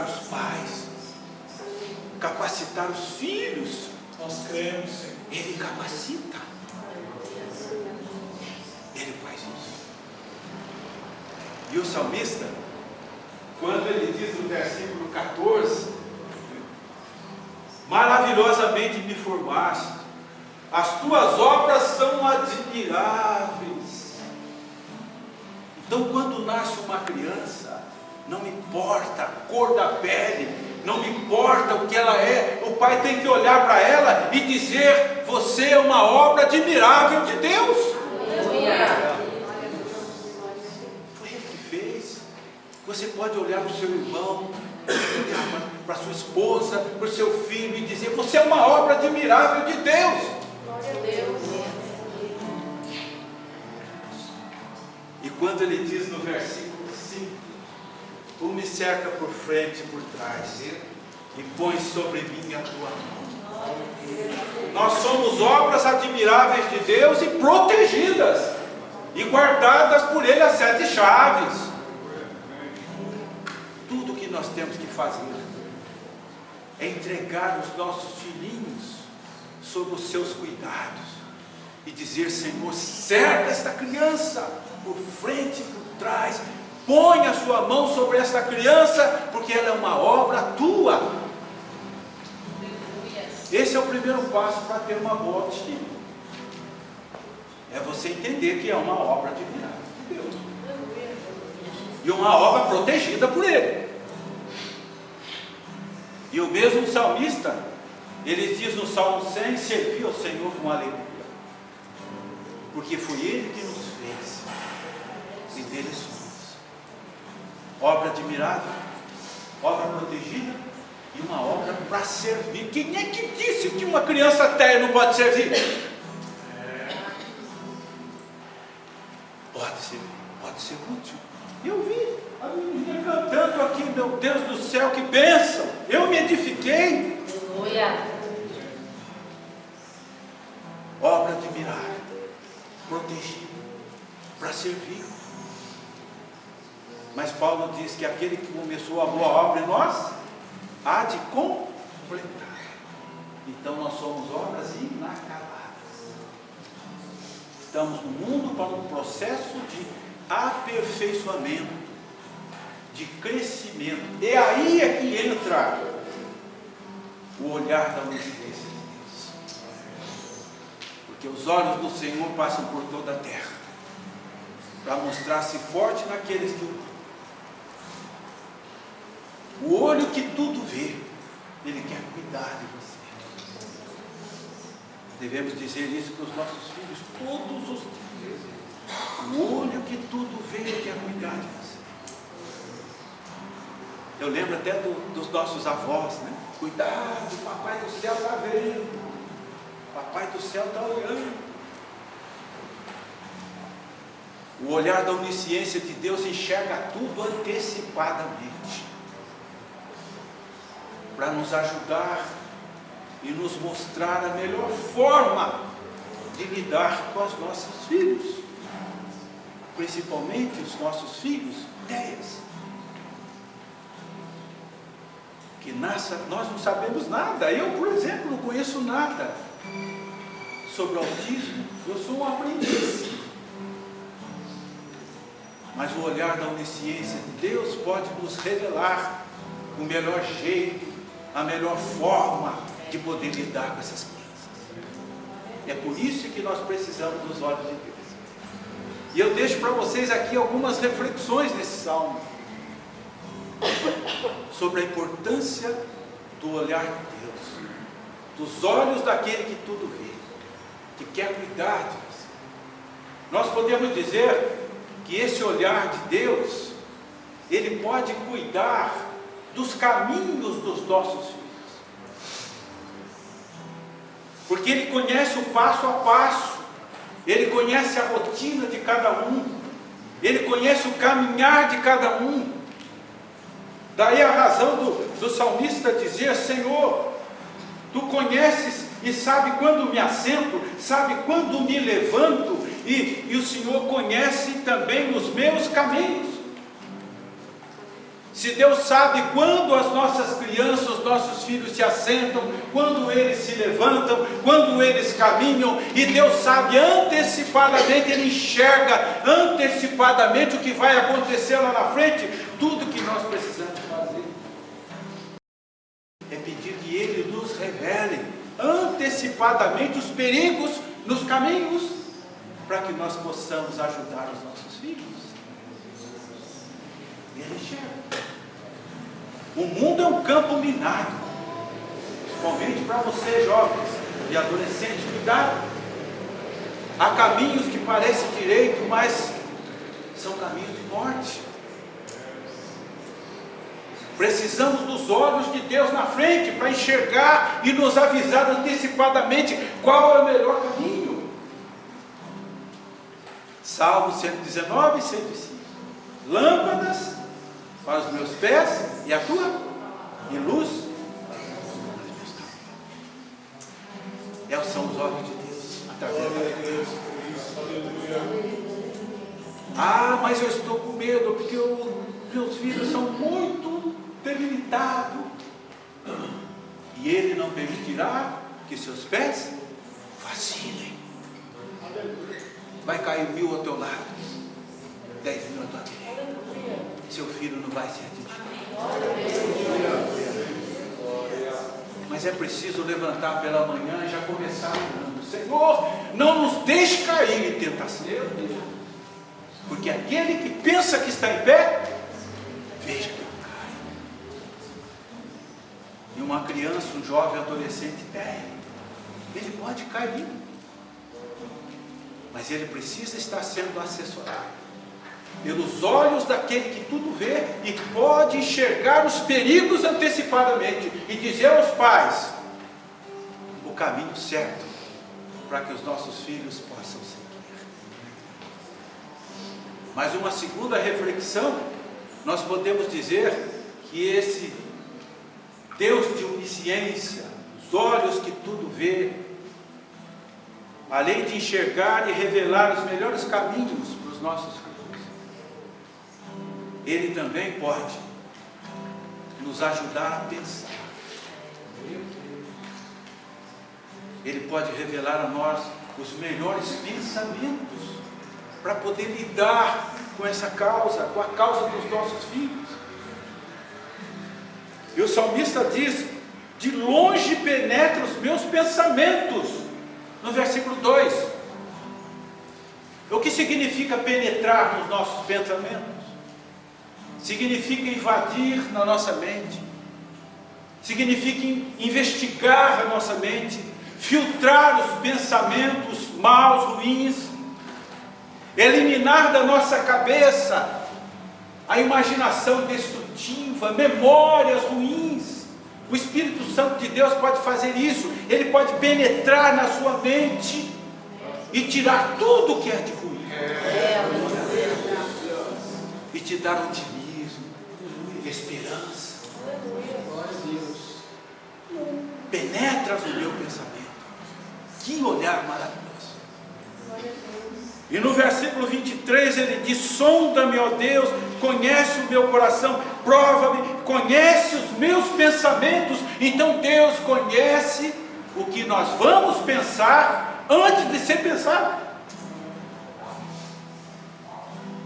os pais, capacitar os filhos. Nós cremos. Ele capacita. Ele faz isso. E o salmista, quando ele diz no versículo 14: maravilhosamente me formaste, as tuas obras são admiráveis. Então, quando nasce uma criança, não importa a cor da pele, não importa o que ela é, o pai tem que olhar para ela e dizer: você é uma obra admirável de Deus. Foi Ele que fez. Você pode olhar para o seu irmão, olhar para a sua esposa, para o seu filho e dizer: você é uma obra admirável de Deus. Glória a Deus. E quando ele diz no versículo 5: tu me cerca por frente e por trás, e põe sobre mim a tua mão. Nós somos obras admiráveis de Deus e protegidas, e guardadas por Ele as 7 chaves. Tudo que nós temos que fazer é entregar os nossos filhinhos sob os seus cuidados, e dizer: Senhor, cerca esta criança por frente e por trás, põe a sua mão sobre esta criança, porque ela é uma obra tua. Esse é o primeiro passo para ter uma boa autoestima. É você entender que é uma obra admirável de Deus, e uma obra protegida por Ele. E o mesmo salmista, ele diz no Salmo 100: servi ao Senhor com alegria, porque foi Ele que nos fez, e dele somos. Obra admirável, obra protegida e uma obra para servir. Quem é que disse que uma criança até não pode servir? Pode ser útil. Eu vi a menina cantando aqui: meu Deus do céu, que bênção! Eu me edifiquei. Aleluia. Obra admirável, protegida, para servir. Mas Paulo diz que aquele que começou a boa obra em nós há de completar. Então nós somos obras inacabadas. Estamos no mundo para um processo de aperfeiçoamento. de crescimento. E aí é que entra o olhar da onisciência de Deus. Porque os olhos do Senhor passam por toda a terra, para mostrar-se forte naqueles que o amam. O olho que tudo vê, ele quer cuidar de você. Devemos dizer isso para os nossos filhos todos os dias. O olho que tudo vê, ele quer cuidar de você. Eu lembro até dos nossos avós, né? Cuidado, o papai do céu está vendo. O papai do céu está olhando. O olhar da onisciência de Deus enxerga tudo antecipadamente, para nos ajudar e nos mostrar a melhor forma de lidar com os nossos filhos, principalmente os nossos filhos ideias, que nós não sabemos nada. Eu, por exemplo, não conheço nada sobre autismo, eu sou um aprendiz. Mas o olhar da onisciência de Deus pode nos revelar o melhor jeito, a melhor forma de poder lidar com essas crianças. É por isso que nós precisamos dos olhos de Deus. E eu deixo para vocês aqui algumas reflexões nesse salmo, sobre a importância do olhar de Deus, dos olhos daquele que tudo vê, que quer cuidar de você. Nós podemos dizer que esse olhar de Deus, ele pode cuidar dos caminhos dos nossos filhos, porque ele conhece o passo a passo, ele conhece a rotina de cada um, ele conhece o caminhar de cada um. Daí a razão do salmista dizer: Senhor, tu conheces e sabe quando me assento, sabe quando me levanto, e o Senhor conhece também os meus caminhos. Se Deus sabe quando as nossas crianças, os nossos filhos se assentam, quando eles se levantam, quando eles caminham, e Deus sabe antecipadamente, Ele enxerga antecipadamente o que vai acontecer lá na frente, tudo que nós precisamos fazer é pedir que Ele nos revele antecipadamente os perigos nos caminhos, para que nós possamos ajudar os nossos filhos. Ele enxerga. O mundo é um campo minado, principalmente para vocês jovens e adolescentes. Cuidado. Há caminhos que parecem direito, mas são caminhos de morte. Precisamos dos olhos de Deus na frente para enxergar e nos avisar antecipadamente qual é o melhor caminho. Salmo 119 e 105. Lâmpadas para os meus pés e a tua, e luz para os meus caminhos. São os olhos de Deus através da Deus. Ah, mas eu estou com medo porque meus filhos são muito debilitados, e Ele não permitirá que seus pés vacilem. Vai cair 1000 ao teu lado, 10 mil à tua direita, seu filho não vai ser atingido. Mas é preciso levantar pela manhã e já começar orando: Senhor, não nos deixe cair em tentação, porque aquele que pensa que está em pé, veja que não cai. E uma criança, um jovem, adolescente, ele pode cair, mas ele precisa estar sendo assessorado pelos olhos daquele que tudo vê e pode enxergar os perigos antecipadamente e dizer aos pais o caminho certo para que os nossos filhos possam seguir. Mas uma segunda reflexão, nós podemos dizer que esse Deus de onisciência, os olhos que tudo vê, além de enxergar e revelar os melhores caminhos para os nossos filhos, Ele também pode nos ajudar a pensar. Ele pode revelar a nós os melhores pensamentos para poder lidar com essa causa, com a causa dos nossos filhos. E o salmista diz: de longe penetra os meus pensamentos, no versículo 2. O que significa penetrar nos nossos pensamentos? Significa invadir na nossa mente, significa investigar a nossa mente, filtrar os pensamentos maus, ruins, eliminar da nossa cabeça a imaginação destrutiva, memórias ruins. O Espírito Santo de Deus pode fazer isso. Ele pode penetrar na sua mente e tirar tudo o que é de ruim, e te dar otimismo, esperança. Penetras no meu pensamento. Que olhar maravilhoso. E no versículo 23 ele diz: sonda-me, ó Deus, conhece o meu coração, prova-me, conhece os meus pensamentos. Então Deus conhece o que nós vamos pensar antes de ser pensado.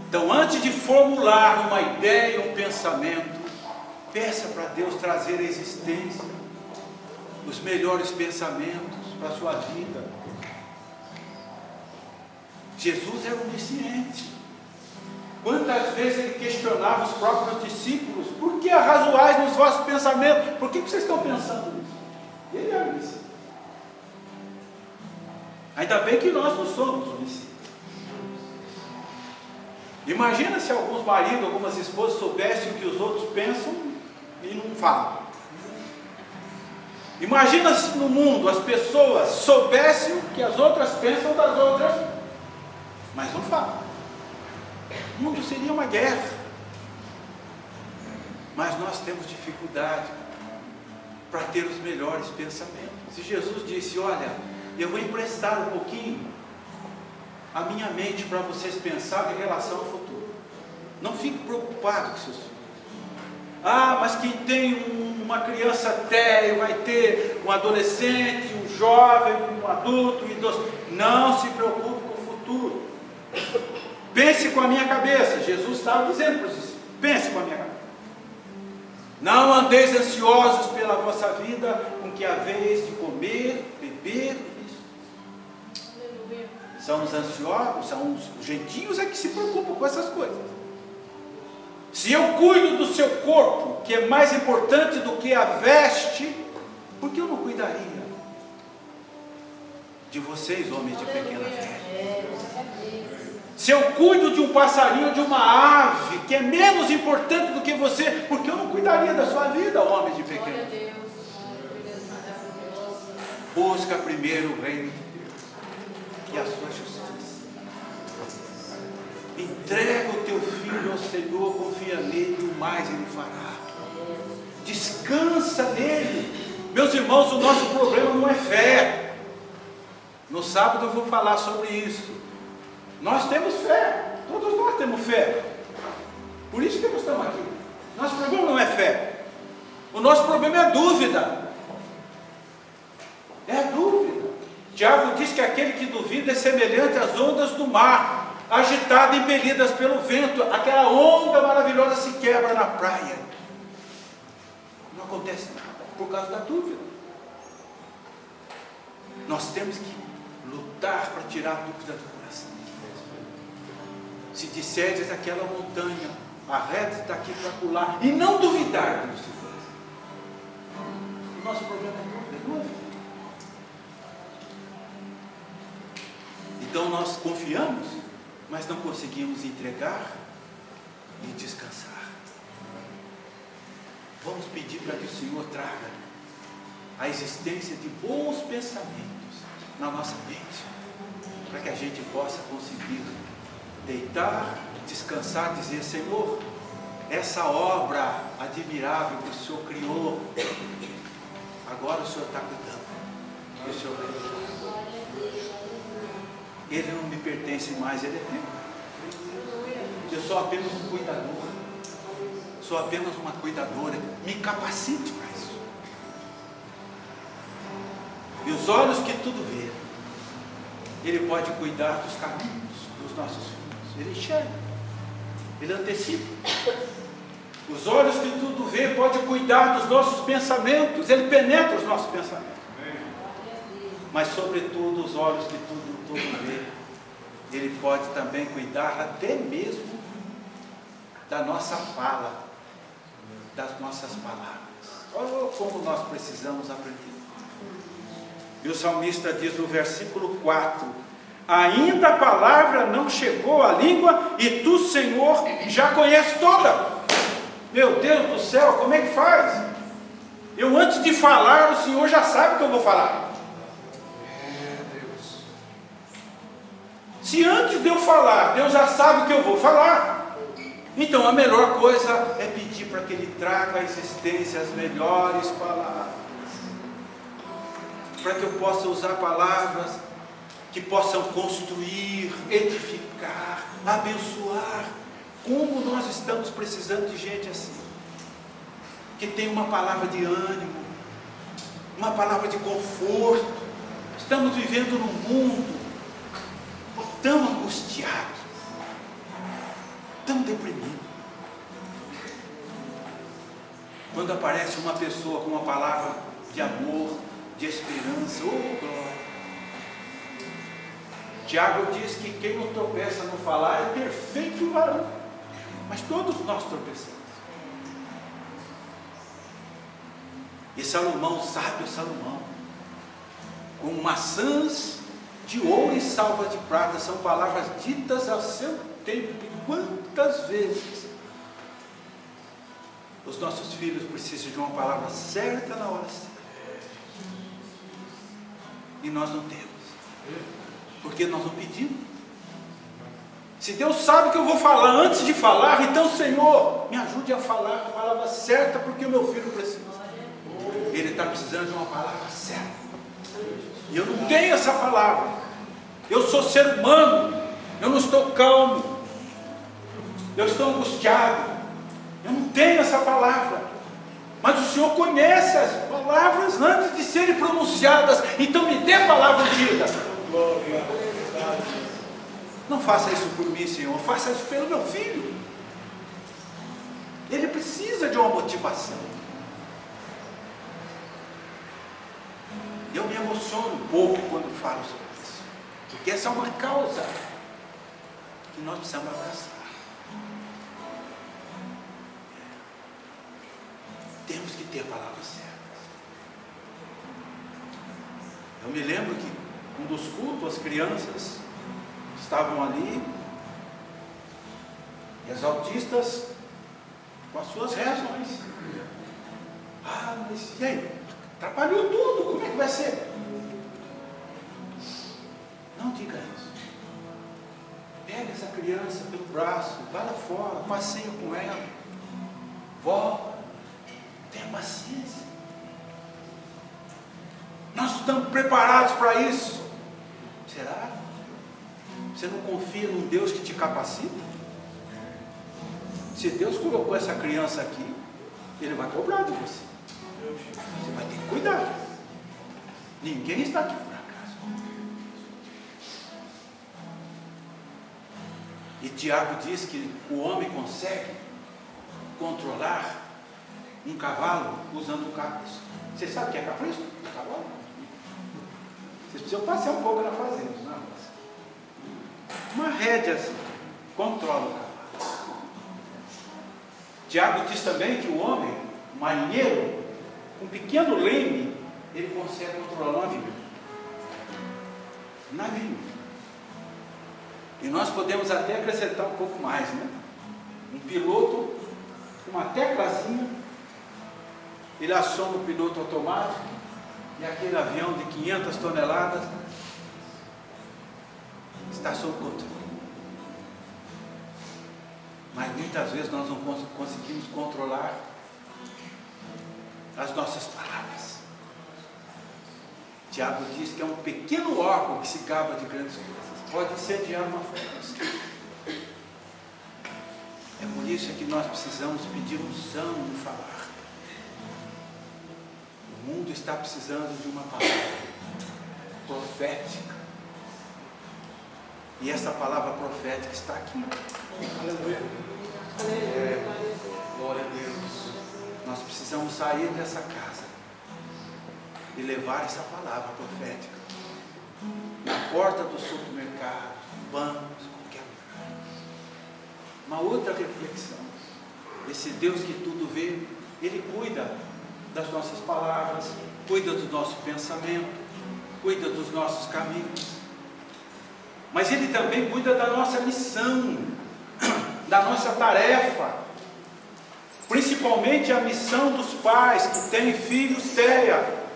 Então, antes de formular uma ideia, um pensamento, peça para Deus trazer à existência os melhores pensamentos para a sua vida. Jesus era onisciente. Quantas vezes ele questionava os próprios discípulos: por que arrazoais nos vossos pensamentos? Por que vocês estão pensando nisso? Ele era onisciente. Ainda bem que nós não somos oniscientes. Imagina se alguns maridos, algumas esposas soubessem o que os outros pensam e não falam. Imagina se no mundo as pessoas soubessem o que as outras pensam das outras, mas não falam. O mundo seria uma guerra. Mas nós temos dificuldade para ter os melhores pensamentos. E Jesus disse: olha, eu vou emprestar um pouquinho a minha mente para vocês pensarem em relação ao futuro. Não fique preocupado com seus filhos. Ah, mas quem tem uma criança térrea vai ter um adolescente, um jovem, um adulto, um idoso. Não se preocupe com o futuro. Pense com a minha cabeça. Jesus estava dizendo para vocês: pense com a minha cabeça. Não andeis ansiosos pela vossa vida, com que haveis de comer, beber. São os ansiosos, são os gentios é que se preocupam com essas coisas. Se eu cuido do seu corpo, que é mais importante do que a veste, por que eu não cuidaria de vocês, homens de pequena fé? Se eu cuido de um passarinho, de uma ave, que é menos importante do que você, por que eu não cuidaria da sua vida, homem de pequena fé? Busca primeiro o reino de Deus e a sua justiça. Entrega o teu filho ao Senhor, confia nele, e o mais ele fará. Descansa nele. Meus irmãos, o nosso problema não é fé. No sábado eu vou falar sobre isso. Nós temos fé, todos nós temos fé. Por isso que nós estamos aqui. Nosso problema não é fé. O nosso problema é dúvida. É a dúvida. Tiago diz que aquele que duvida é semelhante às ondas do mar, agitadas e impelidas pelo vento. Aquela onda maravilhosa se quebra na praia. Não acontece nada por causa da dúvida. Nós temos que lutar para tirar a dúvida do coração. Se disseres aquela montanha, arreta daqui para pular, e não duvidar do Senhor. O nosso problema é dúvida. Então nós confiamos, mas não conseguimos entregar e descansar. Vamos pedir para que o Senhor traga a existência de bons pensamentos na nossa mente, para que a gente possa conseguir deitar, descansar, dizer: Senhor, essa obra admirável que o Senhor criou, agora o Senhor está cuidando, e o Senhor vai deixar. Ele não me pertence mais, ele é teu. Eu sou apenas um cuidador, sou apenas uma cuidadora. Me capacite para isso. E os olhos que tudo vê, ele pode cuidar dos caminhos dos nossos filhos. Ele enxerga, ele antecipa. Os olhos que tudo vê pode cuidar dos nossos pensamentos, Ele penetra os nossos pensamentos. Mas sobretudo os olhos que tudo vê, Ele pode também cuidar até mesmo da nossa fala, das nossas palavras. Olha como nós precisamos aprender. E o salmista diz no versículo 4: ainda a palavra não chegou à língua e tu, Senhor, já conheces toda. Meu Deus do céu, como é que faz? Eu antes de falar, o Senhor já sabe o que eu vou falar. Se antes de eu falar, Deus já sabe o que eu vou falar, então a melhor coisa é pedir para que Ele traga à existência as melhores palavras, para que eu possa usar palavras que possam construir, edificar, abençoar. Como nós estamos precisando de gente assim, que tem uma palavra de ânimo, uma palavra de conforto. Estamos vivendo num mundo tão angustiado, tão deprimido. Quando aparece uma pessoa com uma palavra de amor, de esperança, oh glória. Tiago diz que quem não tropeça no falar é perfeito varão. Mas todos nós tropeçamos. E Salomão, sábio Salomão, com maçãs de ouro e salva de prata, são palavras ditas ao seu tempo. E quantas vezes os nossos filhos precisam de uma palavra certa na hora certa, e nós não temos, porque nós não pedimos. Se Deus sabe que eu vou falar antes de falar, então, Senhor, me ajude a falar a palavra certa, porque o meu filho precisa. Ele está precisando de uma palavra certa, e eu não tenho essa palavra. Eu sou ser humano, eu não estou calmo, eu estou angustiado, eu não tenho essa palavra. Mas o Senhor conhece as palavras antes de serem pronunciadas, então me dê palavra ungida. Não faça isso por mim, Senhor, faça isso pelo meu filho. Ele precisa de uma motivação. Eu me emociono um pouco quando falo sobre isso, porque essa é uma causa que nós precisamos abraçar. Temos que ter a palavra certa. Eu me lembro que um dos cultos, as crianças estavam ali, e as autistas com as suas reações. Ah, mas e aí? Atrapalhou tudo, como é que vai ser? Não diga isso. Pega essa criança pelo braço, vai lá fora, passeia com ela, volta, tenha paciência. Nós estamos preparados para isso. Será? Você não confia num Deus que te capacita? Se Deus colocou essa criança aqui, Ele vai cobrar de você. Você vai ter que cuidar. Ninguém está aqui por acaso. E Tiago diz que o homem consegue controlar um cavalo usando um capricho. Você sabe o que é capricho? Cavalo? Vocês precisam passear um pouco na fazenda, não é? Uma rédea assim, controla o cavalo. Tiago diz também que o homem, o marinheiro, com um pequeno leme, ele consegue controlar um navio. Navio. E nós podemos até acrescentar um pouco mais, né? Um piloto, com uma teclazinha, ele aciona o piloto automático, e aquele avião de 500 toneladas está sob controle. Mas muitas vezes nós não conseguimos controlar as nossas palavras. Tiago diz que é um pequeno órgão que se gaba de grandes coisas. Pode incendiar uma festa. É por isso que nós precisamos pedir unção no falar. O mundo está precisando de uma palavra profética. E essa palavra profética está aqui. Aleluia. Glória a Deus. sair dessa casa e levar essa palavra profética na porta do supermercado, bancos, qualquer lugar. Uma outra reflexão: esse Deus que tudo vê, Ele cuida das nossas palavras, cuida do nosso pensamento, cuida dos nossos caminhos, mas Ele também cuida da nossa missão, da nossa tarefa, principalmente a missão dos pais que têm filhos TEA.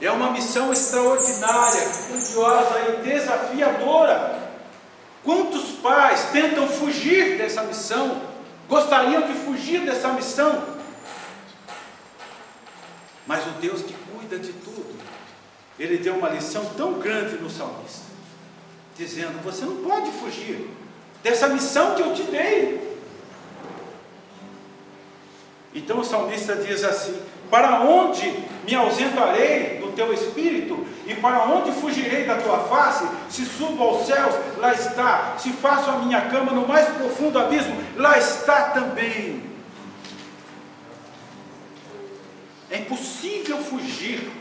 É uma missão extraordinária, grandiosa e desafiadora. Quantos pais tentam fugir dessa missão, gostariam de fugir dessa missão, mas o Deus que cuida de tudo, Ele deu uma lição tão grande no salmista, dizendo: você não pode fugir dessa missão que eu te dei. Então o salmista diz assim: para onde me ausentarei do teu espírito? E para onde fugirei da tua face? Se subo aos céus, lá está. Se faço a minha cama no mais profundo abismo, lá está também. É impossível fugir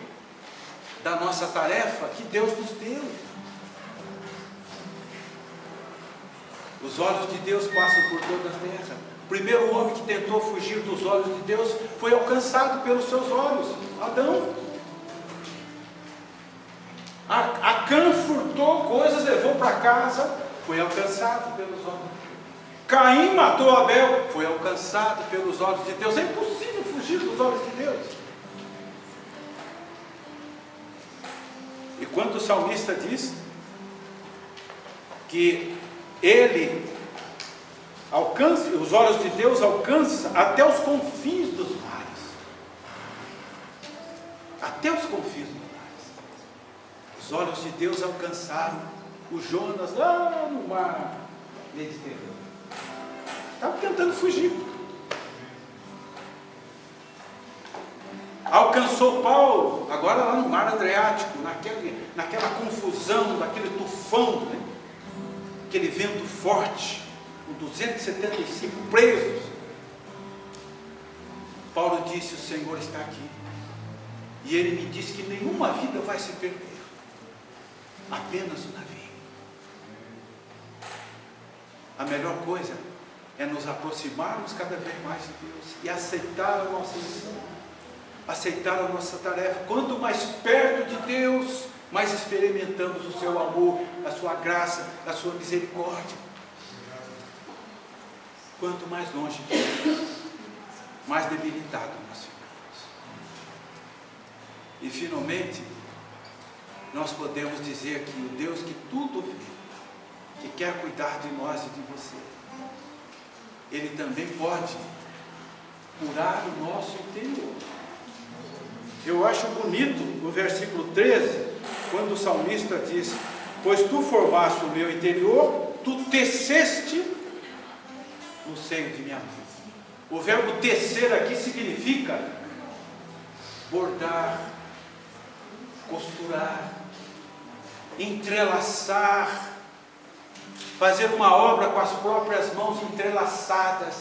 da nossa tarefa que Deus nos deu. Os olhos de Deus passam por toda a terra. O primeiro homem que tentou fugir dos olhos de Deus foi alcançado pelos seus olhos, Adão. Acã furtou coisas, levou para casa, foi alcançado pelos olhos de Deus. Caim matou Abel, foi alcançado pelos olhos de Deus. É impossível fugir dos olhos de Deus. E quando o salmista diz que ele alcança, os olhos de Deus alcançam até os confins dos mares. Até os confins dos mares. Os olhos de Deus alcançaram o Jonas lá no mar Mediterrâneo. Estava tentando fugir. Alcançou Paulo, agora lá no mar Adriático, naquela confusão, naquele tufão, né? Aquele vento forte, com 275 presos. Paulo disse: o Senhor está aqui. E ele me disse que nenhuma vida vai se perder, apenas o navio. A melhor coisa é nos aproximarmos cada vez mais de Deus e aceitar a nossa missão, aceitar a nossa tarefa. Quanto mais perto de Deus, mais experimentamos o seu amor, a sua graça, a sua misericórdia. Quanto mais longe de Deus, mais debilitado nós ficamos. E finalmente, nós podemos dizer que o Deus que tudo vê, que quer cuidar de nós e de você, Ele também pode curar o nosso interior. Eu acho bonito no versículo 13, quando o salmista diz: pois tu formaste o meu interior, tu teceste no seio de minha mãe. O verbo tecer aqui significa bordar, costurar, entrelaçar, fazer uma obra com as próprias mãos entrelaçadas,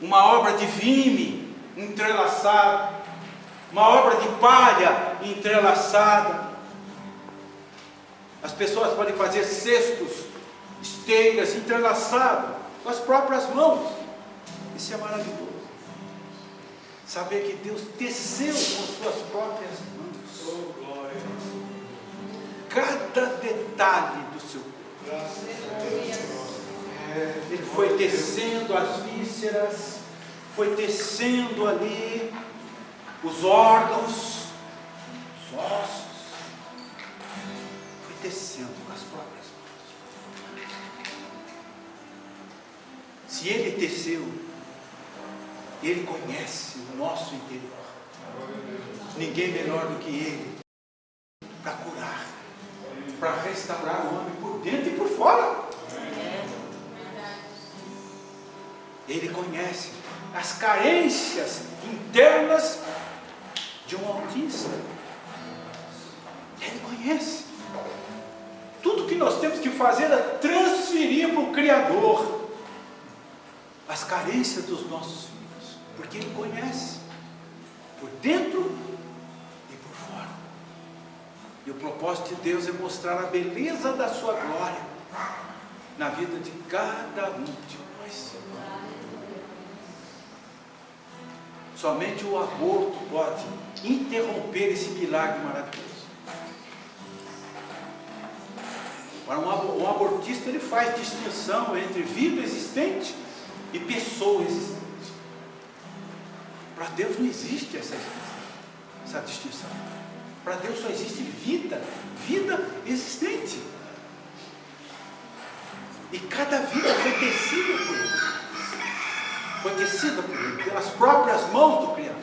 uma obra de vime entrelaçada, uma obra de palha entrelaçada. As pessoas podem fazer cestos, esteiras entrelaçadas com as próprias mãos. Isso é maravilhoso. Saber que Deus teceu com suas próprias mãos. Oh, glória. Cada detalhe do seu corpo. Ele foi tecendo as vísceras, foi tecendo ali os órgãos, os ossos. Foi tecendo com as próprias mãos. Se Ele teceu, Ele conhece o nosso interior. Ninguém melhor do que Ele para curar, para restaurar o homem por dentro e por fora. Ele conhece as carências internas de um autista. Ele conhece. Tudo que nós temos que fazer é transferir para o Criador as carências dos nossos filhos, porque Ele conhece. por dentro e por fora. E o propósito de Deus é mostrar a beleza da sua glória na vida de cada um de nós. Somente o aborto pode interromper esse milagre maravilhoso. Para um abortista, ele faz distinção entre vida existente e pessoa existente. Para Deus não existe essa distinção. Para Deus só existe vida existente. E cada vida foi tecida por Ele. Foi tecida por Ele, pelas próprias mãos do Criador.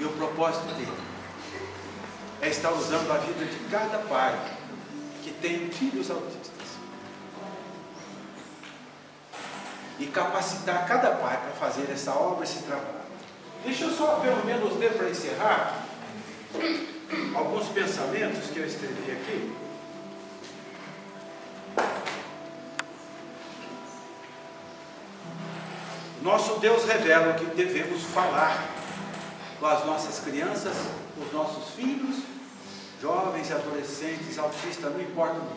E o propósito dele é estar usando a vida de cada pai que tem filhos autistas. E capacitar cada pai para fazer essa obra, esse trabalho. Deixa eu só pelo menos ler para encerrar alguns pensamentos que eu escrevi aqui. Nosso Deus revela o que devemos falar com as nossas crianças, com os nossos filhos, jovens, adolescentes, autistas, não importa o nível.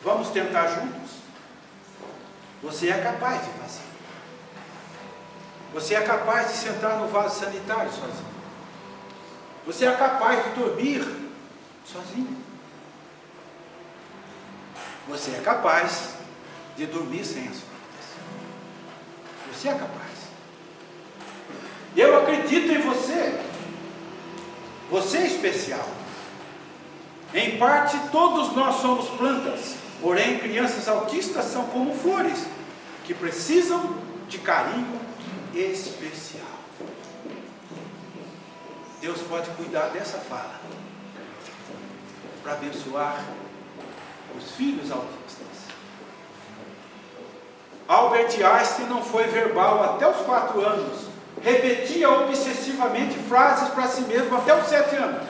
Vamos tentar juntos? Você é capaz de fazer. Você é capaz de sentar no vaso sanitário sozinho. Você é capaz de dormir sozinho. Você é capaz de dormir sem as fraldas. Você é capaz. Eu acredito em você. Você é especial. Em parte, todos nós somos plantas. Porém, crianças autistas são como flores, que precisam de carinho especial. Deus pode cuidar dessa fala para abençoar os filhos autistas. Albert Einstein não foi verbal até os 4 anos. Repetia obsessivamente frases para si mesmo até os 7 anos.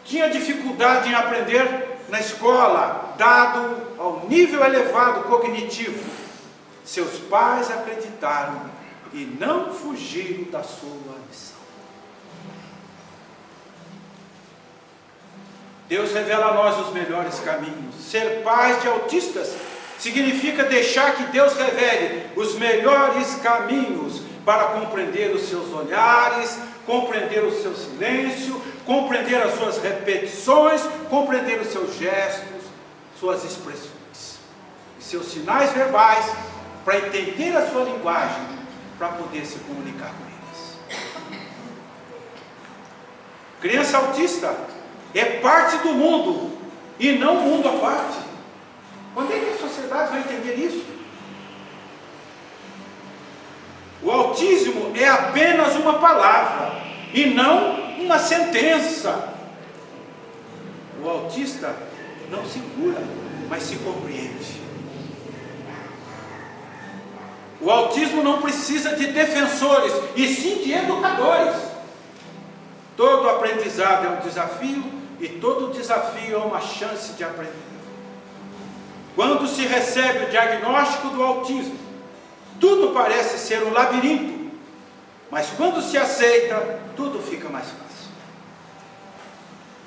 Tinha dificuldade em aprender na escola, dado ao nível elevado cognitivo. Seus pais acreditaram e não fugiram da sua missão. Deus revela a nós os melhores caminhos. Ser pais de autistas significa deixar que Deus revele os melhores caminhos para compreender os seus olhares, compreender o seu silêncio, compreender as suas repetições, compreender os seus gestos, suas expressões, e seus sinais verbais, para entender a sua linguagem, para poder se comunicar com eles. Criança autista é parte do mundo e não mundo à parte. Quando é que a sociedade vai entender isso? O autismo é apenas uma palavra e não uma sentença. O autista não se cura, mas se compreende. O autismo não precisa de defensores, e sim de educadores. Todo aprendizado é um desafio, e todo desafio é uma chance de aprender. Quando se recebe o diagnóstico do autismo, tudo parece ser um labirinto, mas quando se aceita, tudo fica mais fácil.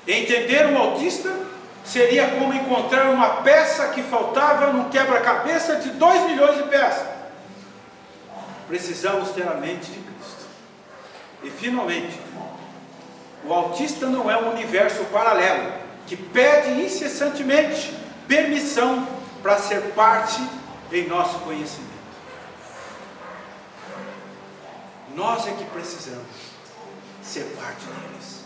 Entender um autista seria como encontrar uma peça que faltava num quebra-cabeça de 2 milhões de peças. Precisamos ter a mente de Cristo. E finalmente, o autista não é um universo paralelo que pede incessantemente permissão para ser parte em nosso conhecimento. Nós é que precisamos ser parte deles.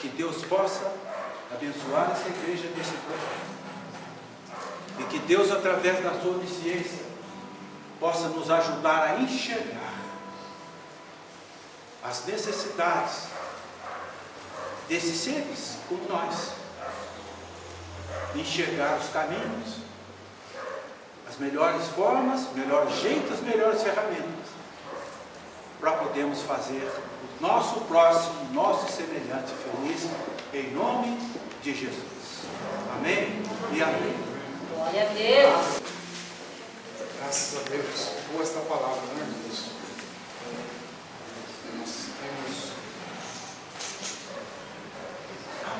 Que Deus possa abençoar essa igreja desse projeto. E que Deus, através da sua onisciência, possa nos ajudar a enxergar as necessidades desses seres como nós. Enxergar os caminhos, as melhores formas, melhores jeitos, as melhores ferramentas, para podermos fazer o nosso próximo, nosso semelhante feliz, em nome de Jesus. Amém e amém. Glória a Deus. Graças a Deus. Boa esta palavra, né, irmãos?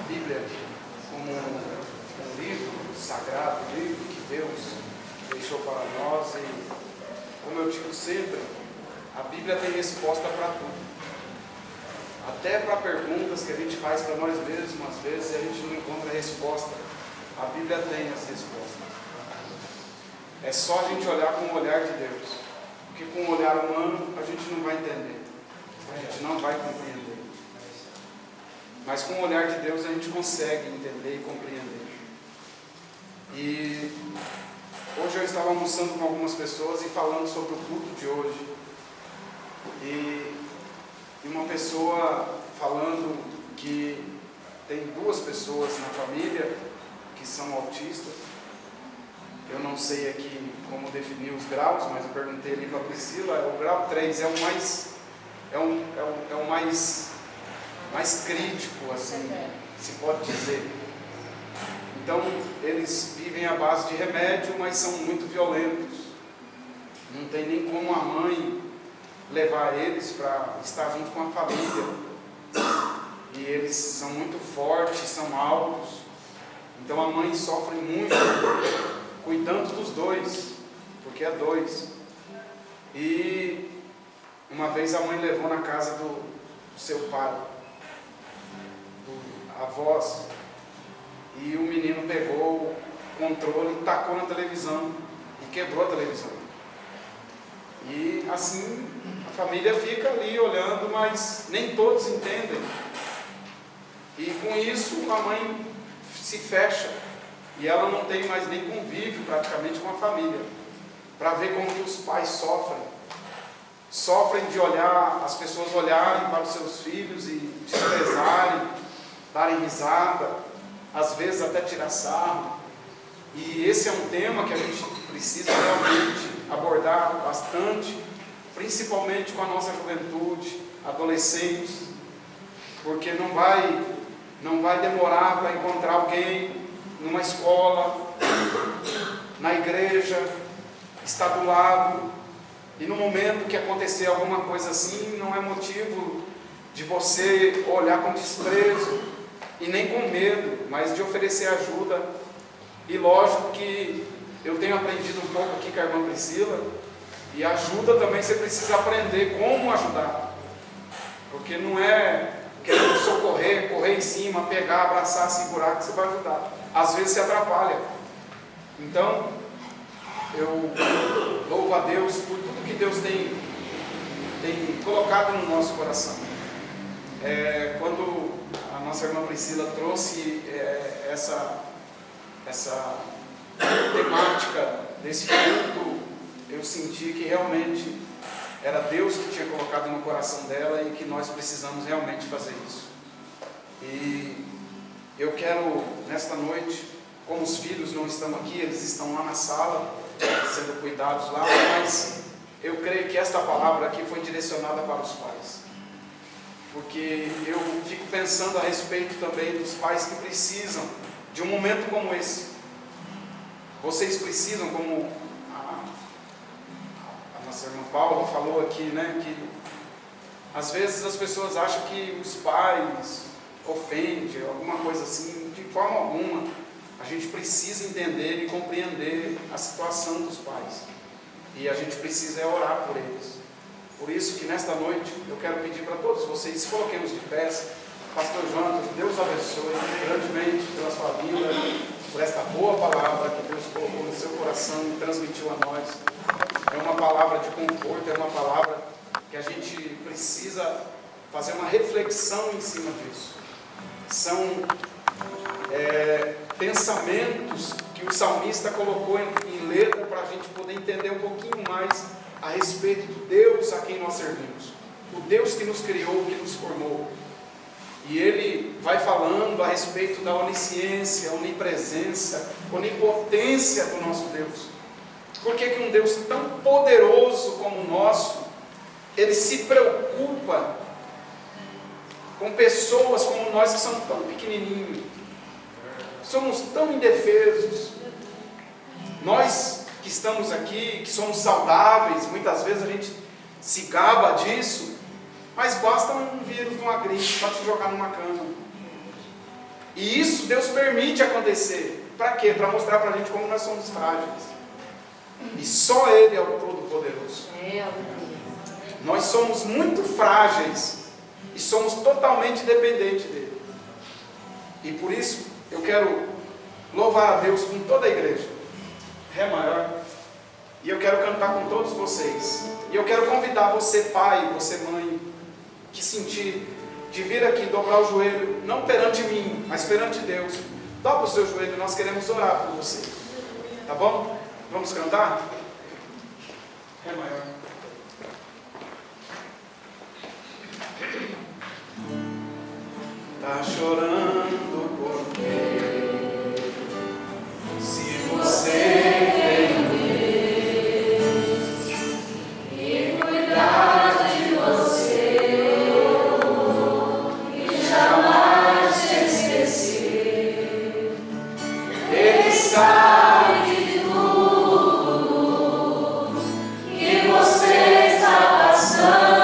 Bíblia como um livro sagrado, um livro que Deus deixou para nós, e como eu digo sempre, a Bíblia tem resposta para tudo. Até para perguntas que a gente faz para nós mesmos, às vezes a gente não encontra resposta. A Bíblia tem as respostas. É só a gente olhar com o olhar de Deus. Porque com o olhar humano a gente não vai entender. A gente não vai compreender. Mas com o olhar de Deus a gente consegue entender e compreender. E hoje eu estava almoçando com algumas pessoas e falando sobre o culto de hoje. E uma pessoa falando que tem 2 pessoas na família que são autistas. Eu não sei aqui como definir os graus, mas eu perguntei ali para a Priscila. O grau 3 é o mais crítico, assim, se pode dizer. Então, eles vivem à base de remédio, mas são muito violentos. Não tem nem como a mãe levar eles para estar junto com a família. E eles são muito fortes, são altos. Então a mãe sofre muito cuidando dos 2, porque é 2. E uma vez a mãe levou na casa do seu pai, do avós, e o menino pegou o controle e tacou na televisão e quebrou a televisão. E assim a família fica ali olhando, mas nem todos entendem. E com isso a mãe se fecha e ela não tem mais nem convívio praticamente com a família, para ver como que os pais sofrem de olhar, as pessoas olharem para os seus filhos e desprezarem, darem risada, às vezes até tirar sarro. E esse é um tema que a gente precisa realmente abordar bastante, principalmente com a nossa juventude, adolescentes, porque não vai demorar para encontrar alguém numa escola, na igreja, está do lado, e no momento que acontecer alguma coisa assim, não é motivo de você olhar com desprezo e nem com medo, mas de oferecer ajuda. E lógico que eu tenho aprendido um pouco aqui com a irmã Priscila, e ajuda também você precisa aprender como ajudar, porque não é querendo socorrer, correr em cima, pegar, abraçar, segurar que você vai ajudar. Às vezes se atrapalha. Então eu louvo a Deus por tudo que Deus tem colocado no nosso coração. Quando a nossa irmã Priscila trouxe essa temática desse culto, eu senti que realmente era Deus que tinha colocado no coração dela e que nós precisamos realmente fazer isso. E eu quero, nesta noite, como os filhos não estão aqui, eles estão lá na sala, sendo cuidados lá, mas eu creio que esta palavra aqui foi direcionada para os pais. Porque eu fico pensando a respeito também dos pais que precisam de um momento como esse. Vocês precisam, como a nossa irmã Paula falou aqui, né, que às vezes as pessoas acham que os pais ofendem, alguma coisa assim. De forma alguma. A gente precisa entender e compreender a situação dos pais. E a gente precisa orar por eles. Por isso que nesta noite eu quero pedir para todos vocês, se coloquemos de pé. Pastor Jonas, Deus abençoe grandemente pela sua vida, por esta boa palavra que Deus colocou no seu coração e transmitiu a nós. É uma palavra de conforto, é uma palavra que a gente precisa fazer uma reflexão em cima disso. São pensamentos que o salmista colocou em letra para a gente poder entender um pouquinho mais a respeito do Deus a quem nós servimos, o Deus que nos criou, que nos formou. E ele vai falando a respeito da onisciência, onipresença, onipotência do nosso Deus. Por que um Deus tão poderoso como o nosso, ele se preocupa com pessoas como nós que são tão pequenininhos, somos tão indefesos? Nós que estamos aqui, que somos saudáveis, muitas vezes a gente se gaba disso, mas basta um vírus, uma gripe para te jogar numa cama. E isso Deus permite acontecer. Para quê? Para mostrar para a gente como nós somos frágeis. E só Ele é o Todo-Poderoso. Nós somos muito frágeis e somos totalmente dependentes dEle. E por isso eu quero louvar a Deus com toda a igreja. Ré maior. E eu quero cantar com todos vocês. E eu quero convidar você, pai, você, mãe, que sentir de vir aqui, dobrar o joelho, não perante mim, mas perante Deus. Dobra o seu joelho, nós queremos orar por você. Tá bom? Vamos cantar? Ré maior. Tá chorando porque se você tem Deus e cuidar de você e jamais te esquecer, Ele sabe de tudo que você está passando.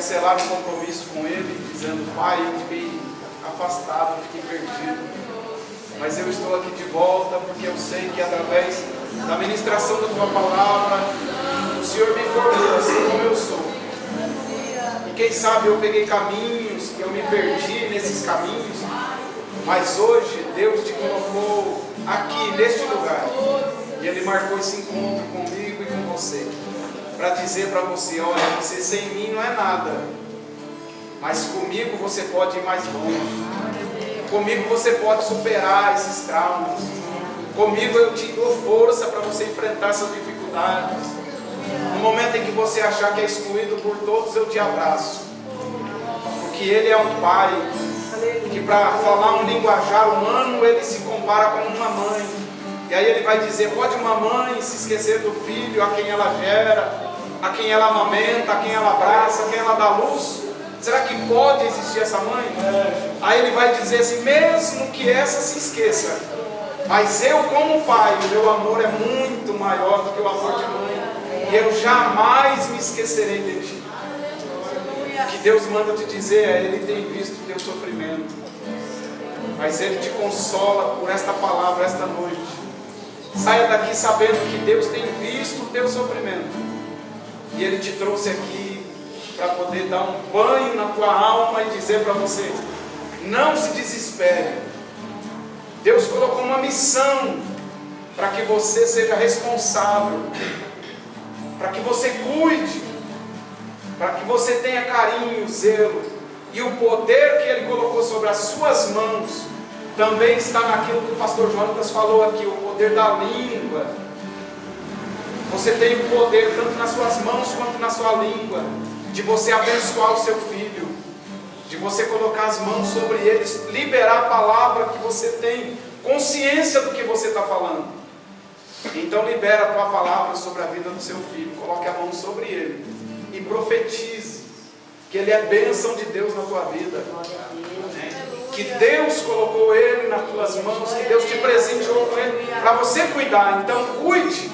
Selar um compromisso com Ele, dizendo: Pai, eu fiquei afastado, eu fiquei perdido, mas eu estou aqui de volta porque eu sei que através da ministração da Tua palavra o Senhor me formou assim como eu sou. E quem sabe eu peguei caminhos e eu me perdi nesses caminhos, mas hoje Deus te colocou aqui neste lugar e Ele marcou esse encontro comigo e com você, para dizer para você: olha, você sem mim não é nada, mas comigo você pode ir mais longe, comigo você pode superar esses traumas, comigo eu te dou força para você enfrentar essas dificuldades. No momento em que você achar que é excluído por todos, eu te abraço, porque Ele é um Pai que, para falar um linguajar humano, Ele se compara com uma mãe. E aí Ele vai dizer: pode uma mãe se esquecer do filho a quem ela gera, a quem ela amamenta, a quem ela abraça, a quem ela dá luz? Será que pode existir essa mãe? Aí Ele vai dizer assim: mesmo que essa se esqueça, mas eu como pai, o meu amor é muito maior do que o amor de mãe, e eu jamais me esquecerei de ti. O que Deus manda te dizer é: Ele tem visto o teu sofrimento, mas Ele te consola por esta palavra esta noite. Saia daqui sabendo que Deus tem visto o teu sofrimento, e Ele te trouxe aqui para poder dar um banho na tua alma e dizer para você: não se desespere. Deus colocou uma missão para que você seja responsável, para que você cuide, para que você tenha carinho, zelo, e o poder que Ele colocou sobre as suas mãos também está naquilo que o pastor Jonatas falou aqui, o poder da língua. Você tem o poder tanto nas suas mãos quanto na sua língua, de você abençoar o seu filho, de você colocar as mãos sobre eles, liberar a palavra que você tem consciência do que você está falando. Então libera a tua palavra sobre a vida do seu filho, coloque a mão sobre ele e profetize que ele é bênção de Deus na tua vida, que Deus colocou ele nas tuas mãos, que Deus te presenteou com ele para você cuidar. Então cuide,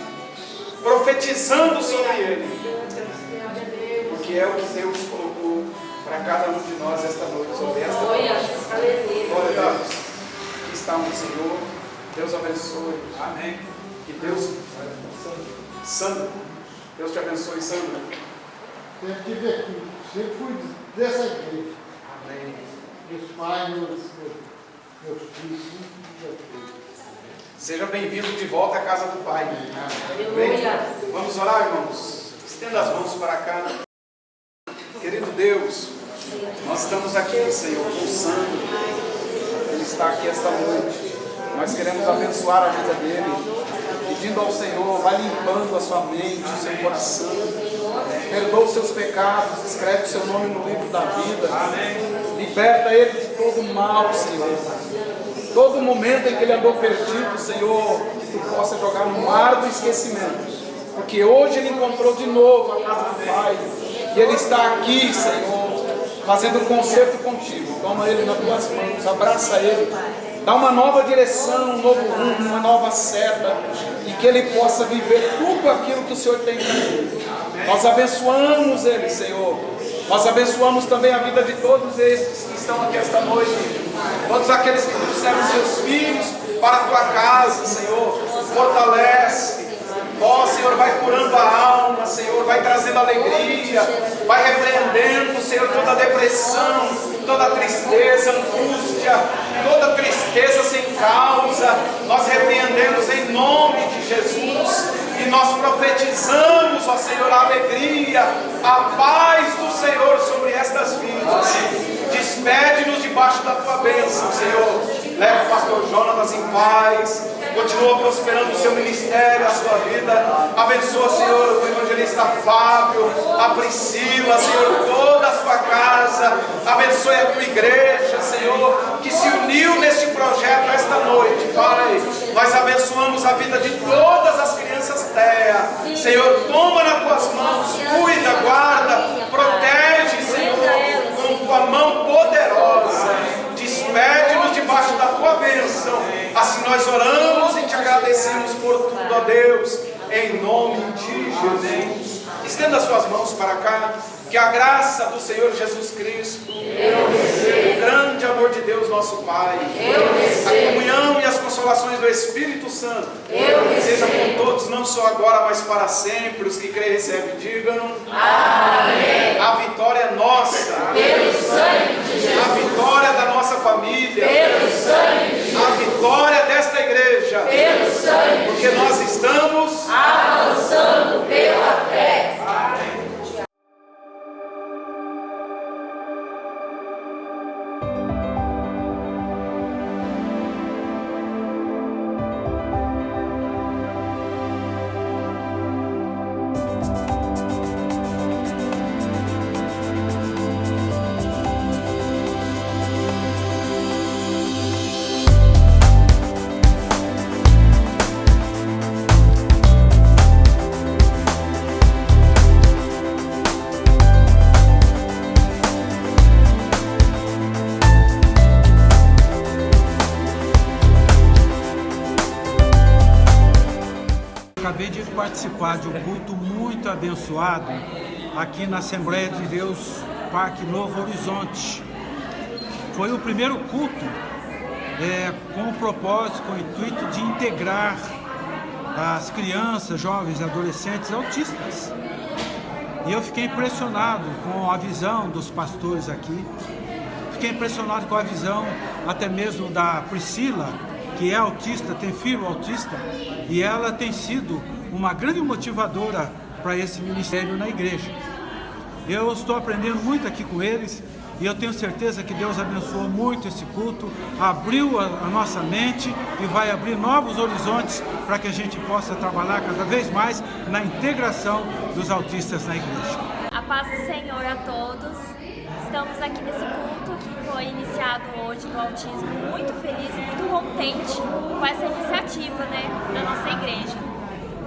profetizando sobre ele, porque é o que Deus colocou para cada um de nós esta noite, sobre esta noite. Glória a Deus. Aqui está o Senhor, Deus abençoe, amém. Que Deus, Sandra, Deus te abençoe, Sandra. Eu estive aqui, sempre fui dessa igreja. Amém. Meus pais, meus filhos, Seja bem-vindo de volta à casa do Pai. Amém? Vamos orar, irmãos. Estenda as mãos para cá. Querido Deus, nós estamos aqui, Senhor, com o Sandro. Ele está aqui esta noite. Nós queremos abençoar a vida dele, pedindo ao Senhor, vai limpando a sua mente, o seu coração. Perdoa os seus pecados, escreve o seu nome no livro da vida. Liberta ele de todo mal, Senhor. Todo momento em que ele andou perdido, Senhor, que tu possa jogar no mar do esquecimento. Porque hoje ele encontrou de novo a casa do Pai. E ele está aqui, Senhor, fazendo um concerto contigo. Toma ele nas tuas mãos, abraça ele. Dá uma nova direção, um novo rumo, uma nova seta. E que ele possa viver tudo aquilo que o Senhor tem para ele. Nós abençoamos ele, Senhor. Nós abençoamos também a vida de todos esses que estão aqui esta noite. Todos aqueles que trouxeram seus filhos para a tua casa, Senhor. Fortalece. Ó, Senhor, vai curando a alma, Senhor, vai trazendo alegria, vai repreendendo, Senhor, toda depressão, toda tristeza, angústia, toda tristeza sem causa. Nós repreendemos em nome de Jesus e nós profetizamos, ó Senhor, a alegria, a paz do Senhor sobre estas vidas. Despede-nos debaixo da tua bênção, Senhor. Leva o pastor Jonatas em paz. Continua prosperando o seu ministério, a sua vida. Abençoa, Senhor, o evangelista Fábio, a Priscila, Senhor, toda a sua casa. Abençoe a tua igreja, Senhor, que se uniu neste projeto esta noite, Pai. Nós abençoamos a vida de todas as crianças terra. Senhor, toma nas tuas mãos, cuida, guarda, protege, Senhor, com tua mão poderosa. Despede-nos debaixo da tua bênção. Assim nós oramos e te agradecemos por tudo, ó Deus, em nome de Jesus. Estenda as suas mãos para cá. Que a graça do Senhor Jesus Cristo, o grande amor de Deus nosso Pai, a comunhão e as consolações do Espírito Santo seja com todos, não só agora, mas para sempre. Os que creem e recebem, digam amém. A vitória é nossa, pelo sangue de Jesus. A vitória da nossa família, pelo sangue de Jesus. A vitória desta igreja, pelo sangue, porque nós estamos avançando pela fé. Amém. Acabei de participar de um culto muito abençoado aqui na Assembleia de Deus, Parque Novo Horizonte. Foi o primeiro culto com o propósito, com o intuito de integrar as crianças, jovens e adolescentes autistas. E eu fiquei impressionado com a visão dos pastores aqui, fiquei impressionado com a visão até mesmo da Priscila, que é autista, tem filho autista, e ela tem sido uma grande motivadora para esse ministério na igreja. Eu estou aprendendo muito aqui com eles e eu tenho certeza que Deus abençoou muito esse culto, abriu a nossa mente e vai abrir novos horizontes para que a gente possa trabalhar cada vez mais na integração dos autistas na igreja. A paz do Senhor a todos. Estamos aqui nesse culto que foi iniciado hoje do autismo, muito feliz e muito contente com essa iniciativa, da nossa igreja.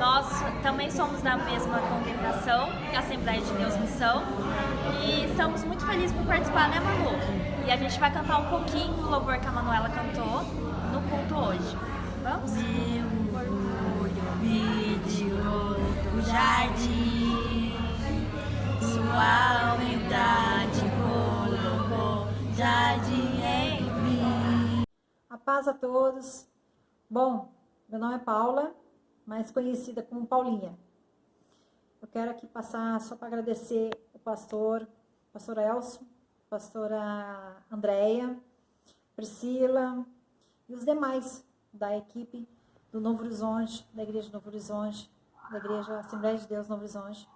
Nós também somos da mesma congregação, que é a Assembleia de Deus Missão, e estamos muito felizes por participar, né, Manu? E a gente vai cantar um pouquinho do louvor que a Manuela cantou no culto hoje. Vamos? Meu orgulho me tirou do jardim, sua humildade colocou jardim em mim. A paz a todos. Bom, meu nome é Paula, mais conhecida como Paulinha. Eu quero aqui passar só para agradecer o pastor Elcio, pastora Andréia, Priscila e os demais da equipe do Novo Horizonte, da Igreja Novo Horizonte, da Igreja Assembleia de Deus Novo Horizonte,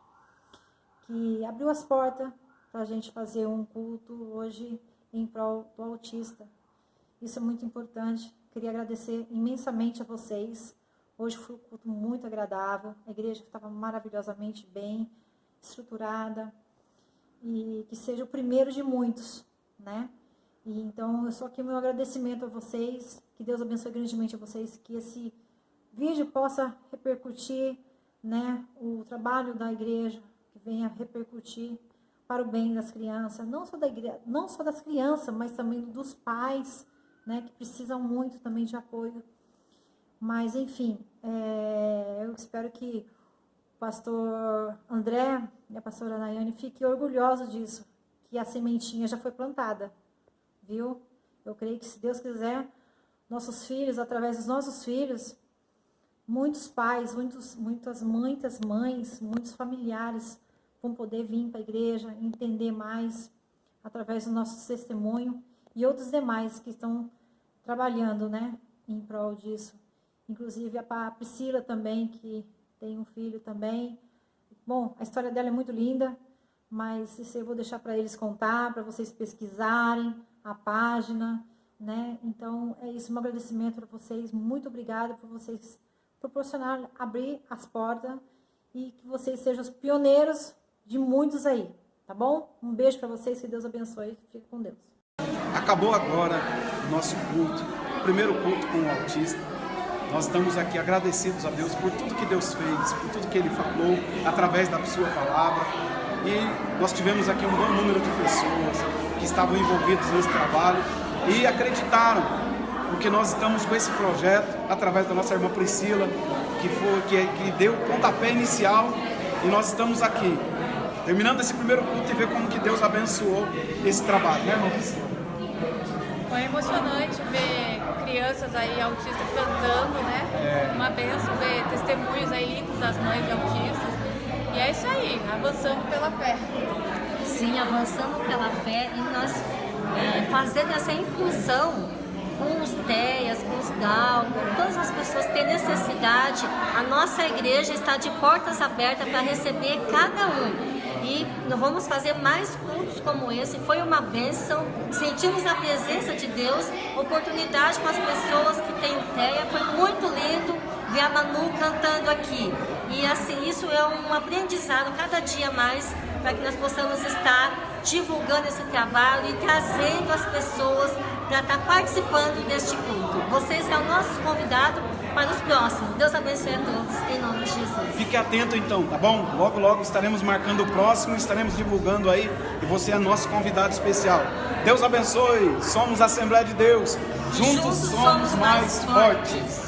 que abriu as portas para a gente fazer um culto hoje em prol do autista. Isso é muito importante. Queria agradecer imensamente a vocês. Hoje foi um culto muito agradável, a igreja estava maravilhosamente bem estruturada e que seja o primeiro de muitos, né? E então, eu só aqui o meu agradecimento a vocês, que Deus abençoe grandemente a vocês, que esse vídeo possa repercutir, né, o trabalho da igreja, que venha repercutir para o bem das crianças, não só da igreja, não só das crianças, mas também dos pais, né, que precisam muito também de apoio. Mas, enfim, eu espero que o pastor André e a pastora Nayane fiquem orgulhosos disso, que a sementinha já foi plantada, viu? Eu creio que, se Deus quiser, nossos filhos, através dos nossos filhos, muitos pais, muitas mães, muitos familiares vão poder vir para a igreja, entender mais, através do nosso testemunho, e outros demais que estão trabalhando, né, em prol disso. Inclusive a Priscila também, que tem um filho também. Bom, a história dela é muito linda, mas isso eu vou deixar para eles contar, para vocês pesquisarem a página, né? Então, é isso, um agradecimento para vocês. Muito obrigada por vocês proporcionar, abrir as portas e que vocês sejam os pioneiros de muitos aí, tá bom? Um beijo para vocês, que Deus abençoe. Fique com Deus. Acabou agora o nosso culto, o primeiro culto com o autista. Nós estamos aqui agradecidos a Deus por tudo que Deus fez, por tudo que Ele falou, através da sua palavra. E nós tivemos aqui um bom número de pessoas que estavam envolvidas nesse trabalho e acreditaram, porque nós estamos com esse projeto, através da nossa irmã Priscila, que deu o pontapé inicial, e nós estamos aqui, terminando esse primeiro culto, e ver como que Deus abençoou esse trabalho, né, irmã Priscila? Foi emocionante ver crianças aí autistas cantando, né? Uma bênção ver testemunhos aí lindos das mães de autistas. E é isso aí, avançando pela fé. Sim, avançando pela fé e nós fazendo essa inclusão com os TEAs, com os Down, com todas as pessoas que têm necessidade. A nossa igreja está de portas abertas para receber cada um. E nós vamos fazer mais cultos como esse. Foi uma bênção, sentimos a presença de Deus, oportunidade com as pessoas que têm TEA. Foi muito lindo ver a Manu cantando aqui. E assim, isso é um aprendizado cada dia mais, para que nós possamos estar divulgando esse trabalho e trazendo as pessoas para estar participando deste culto. Vocês são nossos convidados para os próximos. Deus abençoe a todos, em nome de Jesus. Fique atento então, tá bom? Logo, logo estaremos marcando o próximo, estaremos divulgando aí, e você é nosso convidado especial. Deus abençoe, somos a Assembleia de Deus, juntos somos mais fortes.